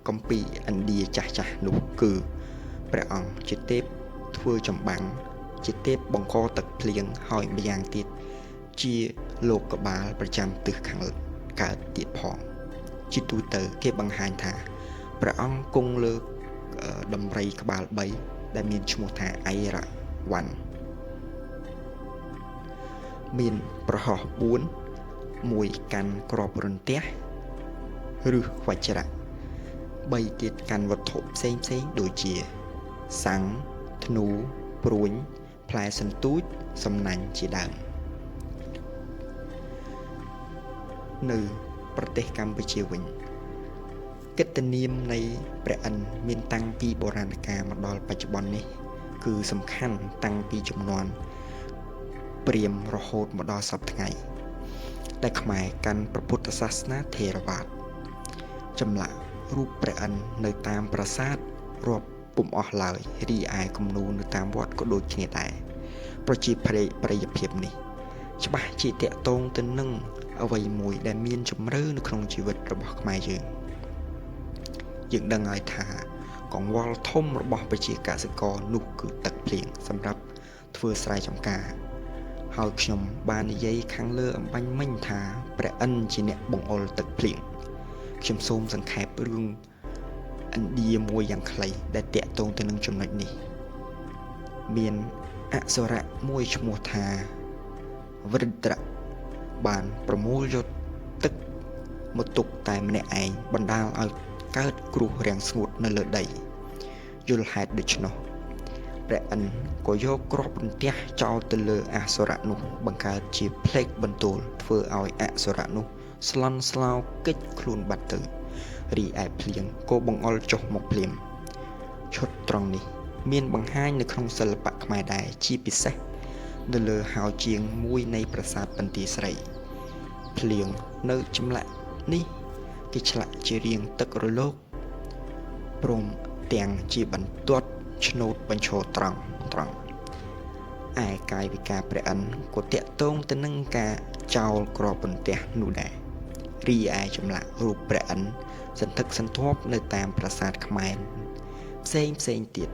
គម្ពីរឥណ្ឌាចាស់ៗនោះគឺព្រះអង្គជាទេពធ្វើចម្បាំងជាទេពបង្កទឹកភ្លៀងហើយម្យ៉ាងទៀតជាលោកកបាលប្រចាំទិសខាងកើតទៀតផងជាទូទៅគេបង្ហាញថាព្រះអង្គគង់លើដំរីក្បាល3ដែលមានឈ្មោះថាអៃរវ័នមានប្រហោះ4មួយកាន់ក្របរន្ទះឬវជ្រៈ3ទៀតកាន់វត្ថុផ្សេងដូចជាសាំងធ្នូព្រួញផ្លែសន្ទូចសំណាញ់ជាដើមនៅប្រទេសកម្ពុជាវិញកិត្តិនាមនៃព្រះឥន្ទមានតាំងពីបុរាណកាលមកដល់បច្ចុប្បន្ននេះគឺសំខាន់តាំងពីជំនាន់ព្រាហ្មណ៍រហូតមកដល់សព្វថ្ងៃដែលខ្មែរកាន់ព្រះពុទ្ធសាសនាថេរវាទចម្លាក់រូបព្រះឥន្ទនៅតាមប្រាសាទរាប់ពុំអស់ឡើយរីឯគំនូរនៅតាមវត្តក៏ដូចគ្នាដែរប្រជាប្រិយភាពនេះច្បាស់ជាតាក់ទងទៅនឹងអ្វីមួយដែលមានជំរឿនៅក្នុងជីវិតរបស់ខ្មែរយើងដឹងហើយថាកង្វល់ធំរបស់ប្រជាកសិករនោះគឺទឹកភ្លៀងសម្រាប់ធ្វើស្រែចម្ការហើយខ្ញុំបាននិយាយខាងលើអំបញ្ញមិញថាព្រះឥន្ទជាអ្នកបង្អុរទឹកភ្លៀងខ្ញុំសូមសង្ខេបរឿងឥណ្ឌាមួយយ៉ាងខ្លីដែលតាក់ទងទៅនឹងចំណុចនេះមានអសុរៈមួយឈ្មោះថាវ្រិត្របានប្រមូលយកទឹកមកទុកតែម្នាក់ឯងបណ្ដាលឲ្យកើតគ្រោះរាំងស្ងួតនៅលើដីយល់ហេតុដូច្នោះព្រះឥន្ទក៏យកគ្រាប់រន្ទះចោលទៅលើអសុរៈនោះបង្កើតជាផ្លេកបន្ទូលធ្វើឲ្យអសុរៈនោះស្លន់ស្លោកិច្ចខ្លួនបាត់ទៅរីឯភ្លៀងក៏បង្អុរចុះមកភ្លាមឈុតត្រង់នេះមានបង្ហាញនៅក្នុងសិល្បៈខ្មែរដែរជាពិសេសនៅលើហោជាងមួយនៃប្រាសាទបន្ទាយស្រីភ្លៀងនៅចម្លាក់នេះគេឆ្លាក់ជារាងទឹករលកព្រមទាំងជាបន្ទាត់ឆ្នូតបញ្ឈរត្រង់ឯកាយវិការព្រះឥន្ទក៏តាក់ទងទៅនឹងការចោលគ្រាប់បន្ទះនោះដែររីឯចម្លាក់រូបព្រះឥន្ទសន្ធឹកសន្ធាប់នៅតាមប្រាសាទខ្មែរផ្សេងទៀត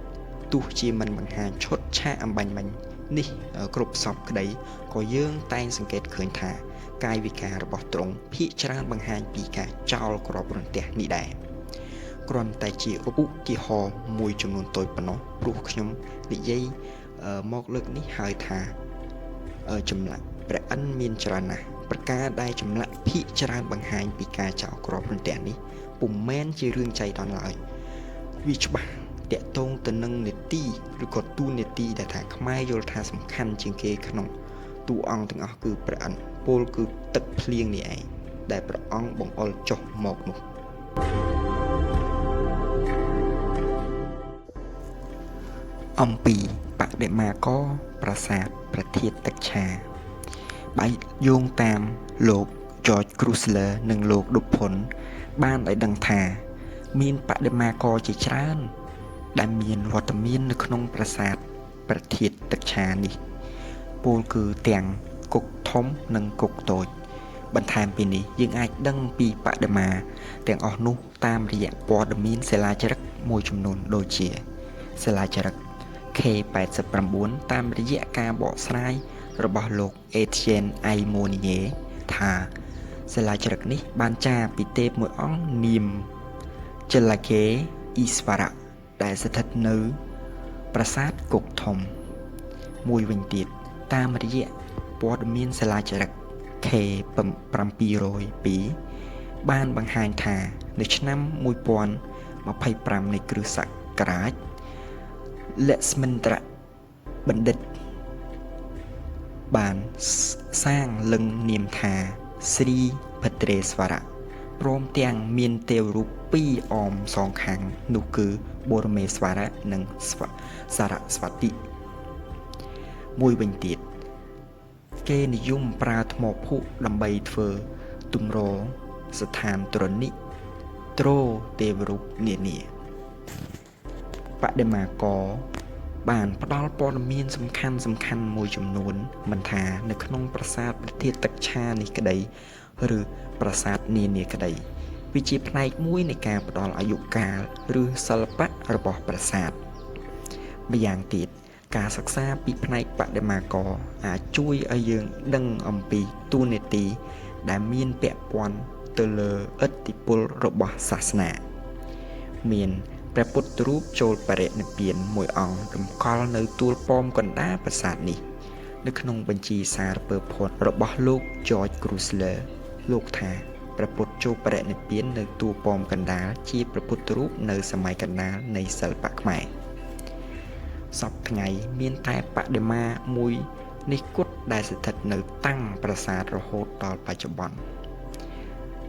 ទោះជាមិនបង្ហាញឈុតឆាកអំបញ្ញមិញនេះគ្រប់សពក្តីក៏យើងតែងសង្កេតឃើញថាកាយវិការរបស់ទ្រង់ភាគច្រើនបង្ហាញពីការចោលគ្រាប់រន្ទះនេះដែរ គ្រាន់តែជាឧទាហរណ៍មួយចំនួនតូចប៉ុណ្ណោះព្រោះខ្ញុំនិយាយមកលើកនេះហើយថាចម្លាក់ព្រះឥន្ទមានច្រើនណាស់ប្រការដែលចម្លាក់ភាគច្រើនបង្ហាញពីការចោលគ្រាប់រន្ទះនេះពុំមែនជារឿងចៃដន្យឡើយវាច្បាស់តាក់ទងទៅនឹងនីតិឬក៏តួនាទីដែលថាខ្មែរយល់ថាសំខាន់ជាងគេក្នុងតួអង្គទាំងអស់គឺព្រះឥន្ទពលគឺទឹកភ្លៀងនេះឯងដែលព្រះអង្គបង្អុរចុះមកនោះអំពីបដិមាករប្រាសាទព្រះធាតុទឹកឆាបែកយោងតាមលោក George Cruisler និងលោក Dupont បានឲ្យដឹងថាមានបដិមាករជាច្រើនដែលមានវត្តមាននៅក្នុងប្រាសាទព្រះធាតុទឹកឆានេះពោលគឺទាំងគុកធំនិងគុកតូចបន្ថែមពីនេះយើងអាចដឹងពីបដិមាទាំងអស់នោះតាមរយៈព័ត៌មានសិលាចារឹកមួយចំនួនដូចជាសិលាចារឹក K89 តាមរយៈការបកស្រាយរបស់លោក Etienne Aymonier ថាសិលាចារឹកនេះបានចារពីទេពមួយអង្គនាម Chelake Iswara ដែលស្ថិតនៅប្រាសាទគុកធំមួយវិញទៀតតាមរយៈព័ត៌មានសិលាចារឹក K702 បានបង្ហាញថានៅឆ្នាំ1025នៃគ្រិស្តសករាជលក្ស្មិន្ទ្របណ្ឌិតបានសាងលឹងនាមថាស្រីភទ្រេស្វរៈព្រមទាំងមានទេវរូប2អមសងខាងនោះគឺបរមេស្វរៈនិងសារស្វតិមួយវិញទៀតគេនិយមប្រើថ្មភក់ដើម្បីធ្វើទម្រស្ថានត្រនិត្រទេវរូបនានាបដិមាករបានផ្ដល់ព័ត៌មានសំខាន់មួយចំនួនមិនថានៅក្នុងប្រាសាទព្រះធាតុទឹកឆានេះក្តីឬប្រាសាទនានាក្តីវាជាផ្នែកមួយនៃការផ្ដល់អាយុកាលឬសិល្បៈរបស់ប្រាសាទម្យ៉ាងទៀតការសិក្សាពីផ្នែកបដិមាករអាចជួយឲ្យយើងដឹងអំពីតួនាទីដែលមានពាក់ព័ន្ធទៅលើឥទ្ធិពលរបស់សាសនាមានព្រះពុទ្ធរូបចូលបរិនិព្វានមួយអង្គតម្កល់នៅទួលប៉មកណ្ដាលប្រាសាទនេះនៅក្នុងបញ្ជីសារពើភ័ណ្ឌរបស់លោក George Cruisler លោកថាព្រះពុទ្ធចូលបរិនិព្វាននៅទួលប៉មកណ្ដាលជាព្រះពុទ្ធរូបនៅសម័យកណ្ដាលនៃសិល្បៈខ្មែរសពថ្ងៃមានតែបដិមាមួយនេះគត់ដែលស្ថិតនៅតាំងប្រាសាទរហូតដល់បច្ចុប្បន្ន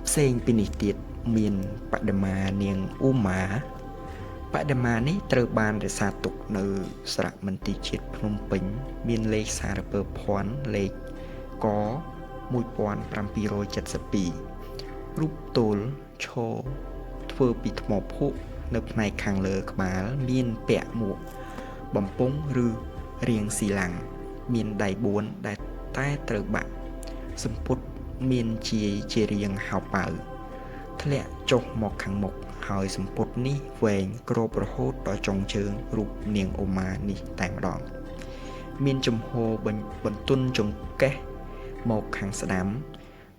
ផ្សេងពីនេះទៀតមានបដិមានាងឧមាបដិមានេះត្រូវបានរក្សាទុកនៅសារមន្ទីរជាតិភ្នំពេញមានលេខសារពើភ័ណ្ឌលេខក1772រូបទល់ឈរធ្វើពីថ្មភក់នៅផ្នែកខាងលើក្បាលមានពាក់មួកបំពង់ឬរាងស៊ីឡាំងមានដៃ4ដែលតែត្រូវបាក់សម្ពុតមានជារាងហោប៉ៅធ្លាក់ចុះមកខាងមុខហើយសម្ពុតនេះវែងគ្របរហូតដល់ចុងជើងរូបនាងឧមានេះតែម្ដងមានចំហបន្ទន់ចង្កេះមកខាងស្ដាំ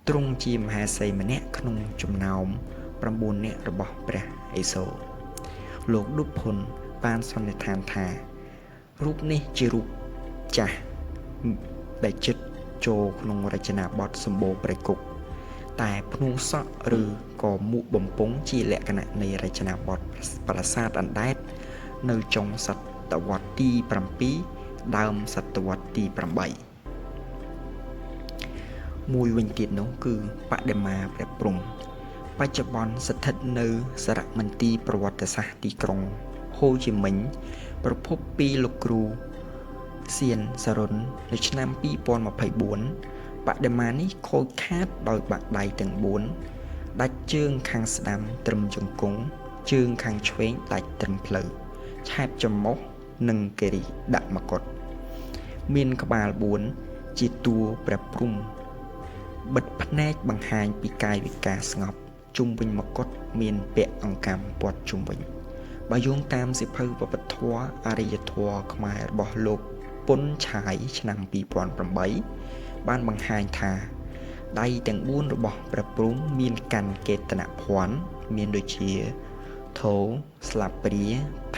ទ្រង់ជាមហាសីម្នាក់ក្នុងចំណោម9នាក់របស់ព្រះឥសូរលោកឌុបភុនបានសន្និដ្ឋានថារូបនេះជារូបចាស់ដែលជិតចូលក្នុងរចនាបថសម្បូរព្រៃគុកតែភ្នួងសក់ឬក៏មួកបំពង់ជាលក្ខណៈនៃរចនាបថប្រាសាទអណ្ដែតនៅចុងសតវត្សទី7ដើមសតវត្សទី8មួយវិញទៀតនោះគឺបដិមាព្រះព្រំបច្ចុប្បន្នស្ថិតនៅសារមន្ទីរប្រវត្តិសាស្ត្រទីក្រុងហូជីមិញប្រភពពីលោកគ្រូសៀនសរុននៅឆ្នាំ2024បដិមានេះខូចខាតដោយបាក់ដៃទាំង4ដាច់ជើងខាងស្ដាំត្រឹមជង្គង់ជើងខាងឆ្វេងដាច់ត្រឹមភ្លៅឆែបច្រមុះនិងគិរីដាក់មកុដមានក្បាល4ជាតួព្រះព្រំបិទភ្នែកបង្ហាញពីកាយវិការស្ងប់ជុំវិញមកុដមានពាក់អង្កាំព័ទ្ធជុំវិញបើយោងតាមសិភៅវប្បធម៌អរិយធម៌ខ្មែររបស់លោកពុនឆាយឆ្នាំ2008បានបង្ហាញថាដៃទាំង4របស់ព្រះព្រំមានកាន់កេតនភ័ណ្ឌមានដូចជា ថោស្លាបព្រា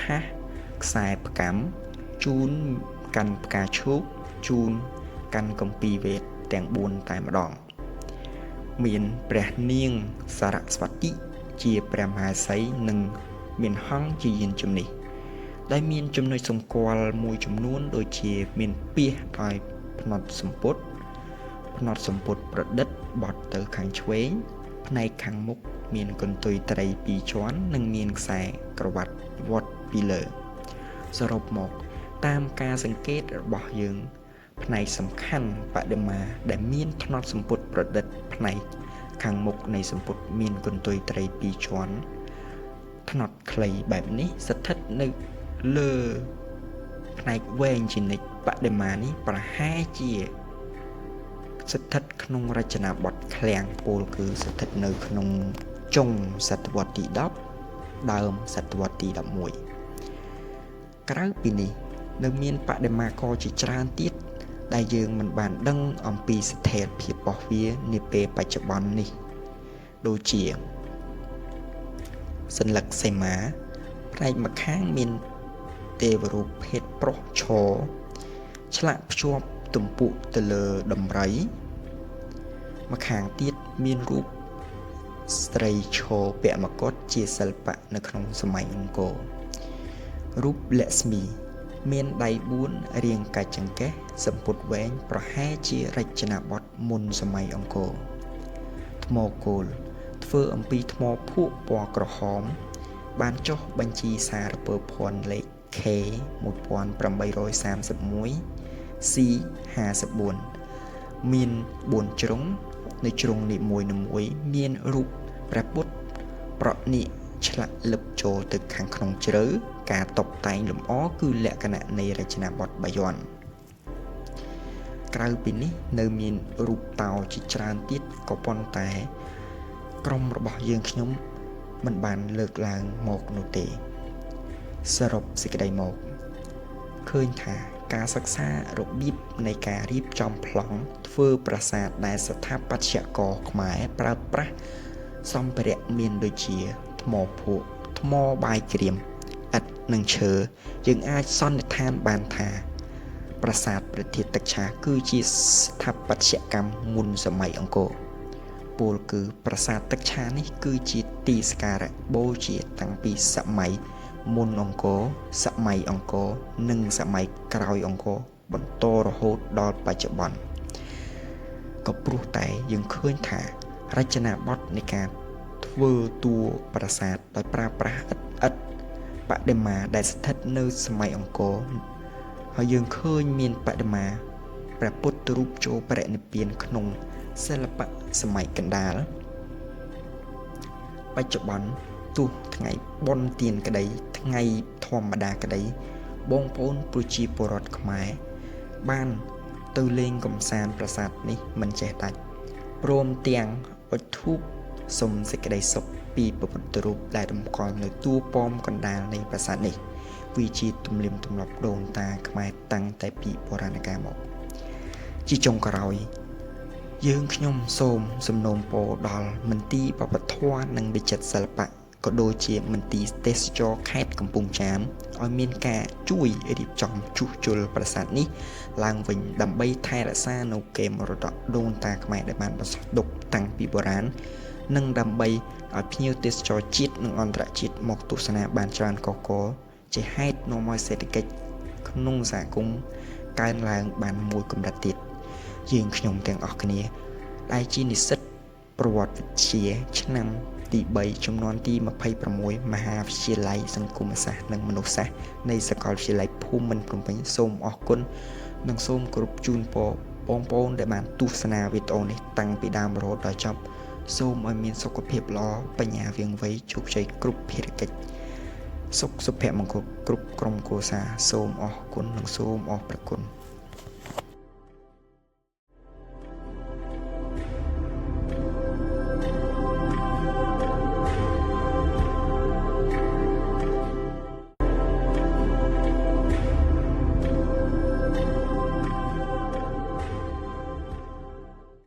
ថាសខ្សែផ្កាំជូនកាន់ផ្កាឈូកជូនកាន់គម្ពីរវេទទាំង4តែម្ដងមានព្រះនាងសារស្វតិជាព្រះមហាសីនិងមានហង្សជាយានជំនិះដែលមានចំណុចសម្គាល់មួយចំនួនដូចជាមានពាសដោយផ្នត់សម្ពុតប្រឌិតបត់ទៅខាងឆ្វេងផ្នែកខាងមុខមានកន្ទុយត្រី2ជាន់និងមានខ្សែក្រវ៉ាត់វត្តពីលើសរុបមកតាមការសង្កេតរបស់យើងផ្នែកសំខាន់បដិមាដែលមានផ្នត់សម្ពុតប្រឌិតផ្នែកខាងមុខនៃសម្ពុតមានកន្ទុយត្រី2ជាន់ផ្នត់ខ្លីបែបនេះស្ថិតនៅលើផ្នែកវែងជានិច្ចបដិមានេះប្រហែលជាស្ថិតក្នុងរចនាបថឃ្លាំងពោលគឺស្ថិតនៅក្នុងចុងសតវត្សទី10ដើមសតវត្សទី11ក្រៅពីនេះនៅមានបដិមាករជាច្រើនទៀតដែលយើងមិនបានដឹងអំពីស្ថិរភាពរបស់វានាពេលបច្ចុប្បន្ននេះដូចជាសញ្ញលក្ខសីមាផ្នែកម្ខាងមានទេវរូបភេទប្រុសឈរឆ្លាក់ភ្ជាប់ទំពក់ទៅលើដំរីម្ខាងទៀតមានរូបស្ត្រីឈរពាក់មកុដជាសិល្បៈនៅក្នុងសម័យអង្គររូបលក្ស្មីមានដៃ4រាងកាច់ចង្កេះសម្ពុតវែងប្រហែលជារចនាបថមុនសម័យអង្គរថ្មគោលធ្វើអំពីថ្មភក់ពណ៌ក្រហមបានចុះបញ្ជីសារពើភ័ណ្ឌលេខ K 1831 C 54មាន4ជ្រុងនៅជ្រុងនីមួយៗមានរូបព្រះពុទ្ធប្រនិឆ្លាក់លឹបចូលទៅខាងក្នុងជ្រៅការតុបតែងលម្អគឺលក្ខណៈនៃរចនាបថបាយ័នក្រៅពីនេះនៅមានរូបតោជាច្រើនទៀតក៏ប៉ុន្តែក្រុមរបស់យើងខ្ញុំមិនបានលើកឡើងមកនោះទេសរុបសេចក្តីមកឃើញថាការសិក្សារបៀបនៃការរៀបចំប្លង់ធ្វើប្រាសាទដែលស្ថាបត្យករខ្មែរប្រើប្រាស់សម្ភារៈមានដូចជាថ្មភក់ថ្មបាយក្រៀមឥដ្ឋនិងឈើយើងអាចសន្និដ្ឋានបានថាប្រាសាទព្រះធាតុទឹកឆាគឺជាស្ថាបត្យកម្មមុនសម័យអង្គរពោលគឺប្រាសាទទឹកឆានេះគឺជាទីសក្ការៈបូជាតាំងពីសម័យមុនអង្គរសម័យអង្គរនិងសម័យក្រោយអង្គរបន្តរហូតដល់បច្ចុប្បន្នក៏ព្រោះតែយើងឃើញថារចនាបថនៃការធ្វើតួប្រាសាទដោយប្រើប្រាស់ឥដ្ឋបដិមាដែលស្ថិតនៅសម័យអង្គរហើយយើងឃើញមានបដិមាព្រះពុទ្ធរូបចូលបរិនិព្វានក្នុងសិល្បៈសម័យកណ្ដាលបច្ចុប្បន្នទោះថ្ងៃបុណ្យទានក្តីថ្ងៃធម្មតាក្តីបងប្អូនប្រជាពលរដ្ឋខ្មែរបានទៅលេងកម្សាន្តប្រាសាទនេះមិនចេះដាច់ព្រមទាំងអុជធូបសុំសេចក្តីសុខពីព្រះពុទ្ធរូបដែលតម្កល់នៅតួប៉មកណ្ដាលនៃប្រាសាទនេះវាជាទំនៀមទម្លាប់ដូនតាខ្មែរតាំងតែពីបុរាណកាលមកជាចុងក្រោយយើងខ្ញុំសូមសំណូមពរដល់មន្ទីរវប្បធម៌និងវិចិត្រសិល្បៈក៏ដូចជាមន្ទីរទេសចរខេត្តកំពង់ចាមឲ្យមានការជួយរៀបចំជួសជុលប្រាសាទនេះឡើងវិញដើម្បីថែរក្សានូវកេរមរតកដូនតាខ្មែរដែលបានបន្សល់ទុកតាំងពីបុរាណនិងដើម្បីឲ្យភ្ញៀវទេសចរជាតិនិងអន្តរជាតិមកទស្សនាបានច្រើនកកជាហេតុនាំឲ្យសេដ្ឋកិច្ចក្នុងសហគមន៍កើនឡើងបានមួយកម្រិតទៀតយើងខ្ញុំទាំងអស់គ្នាដែលជានិស្សិតប្រវត្តិវិទ្យាឆ្នាំទី3ចំនួនទី26មហាវិទ្យាល័យសង្គមសាស្ត្រនិងមនុស្សសាស្ត្រនៃសាកលវិទ្យាល័យភូមិន្ទភ្នំពេញសូមអរគុណនិងសូមគោរពជូនពរបងប្អូនដែលបានទស្សនាវីដេអូនេះតាំងពីដើមរហូតដល់ចប់សូមឲ្យមានសុខភាពល្អបញ្ញាវាងវៃជោគជ័យគ្រប់ភារកិច្ចសុខសុភមង្គលគ្រប់ក្រុមគ្រួសារសូមអរគុណនិងសូមអរព្រគុណ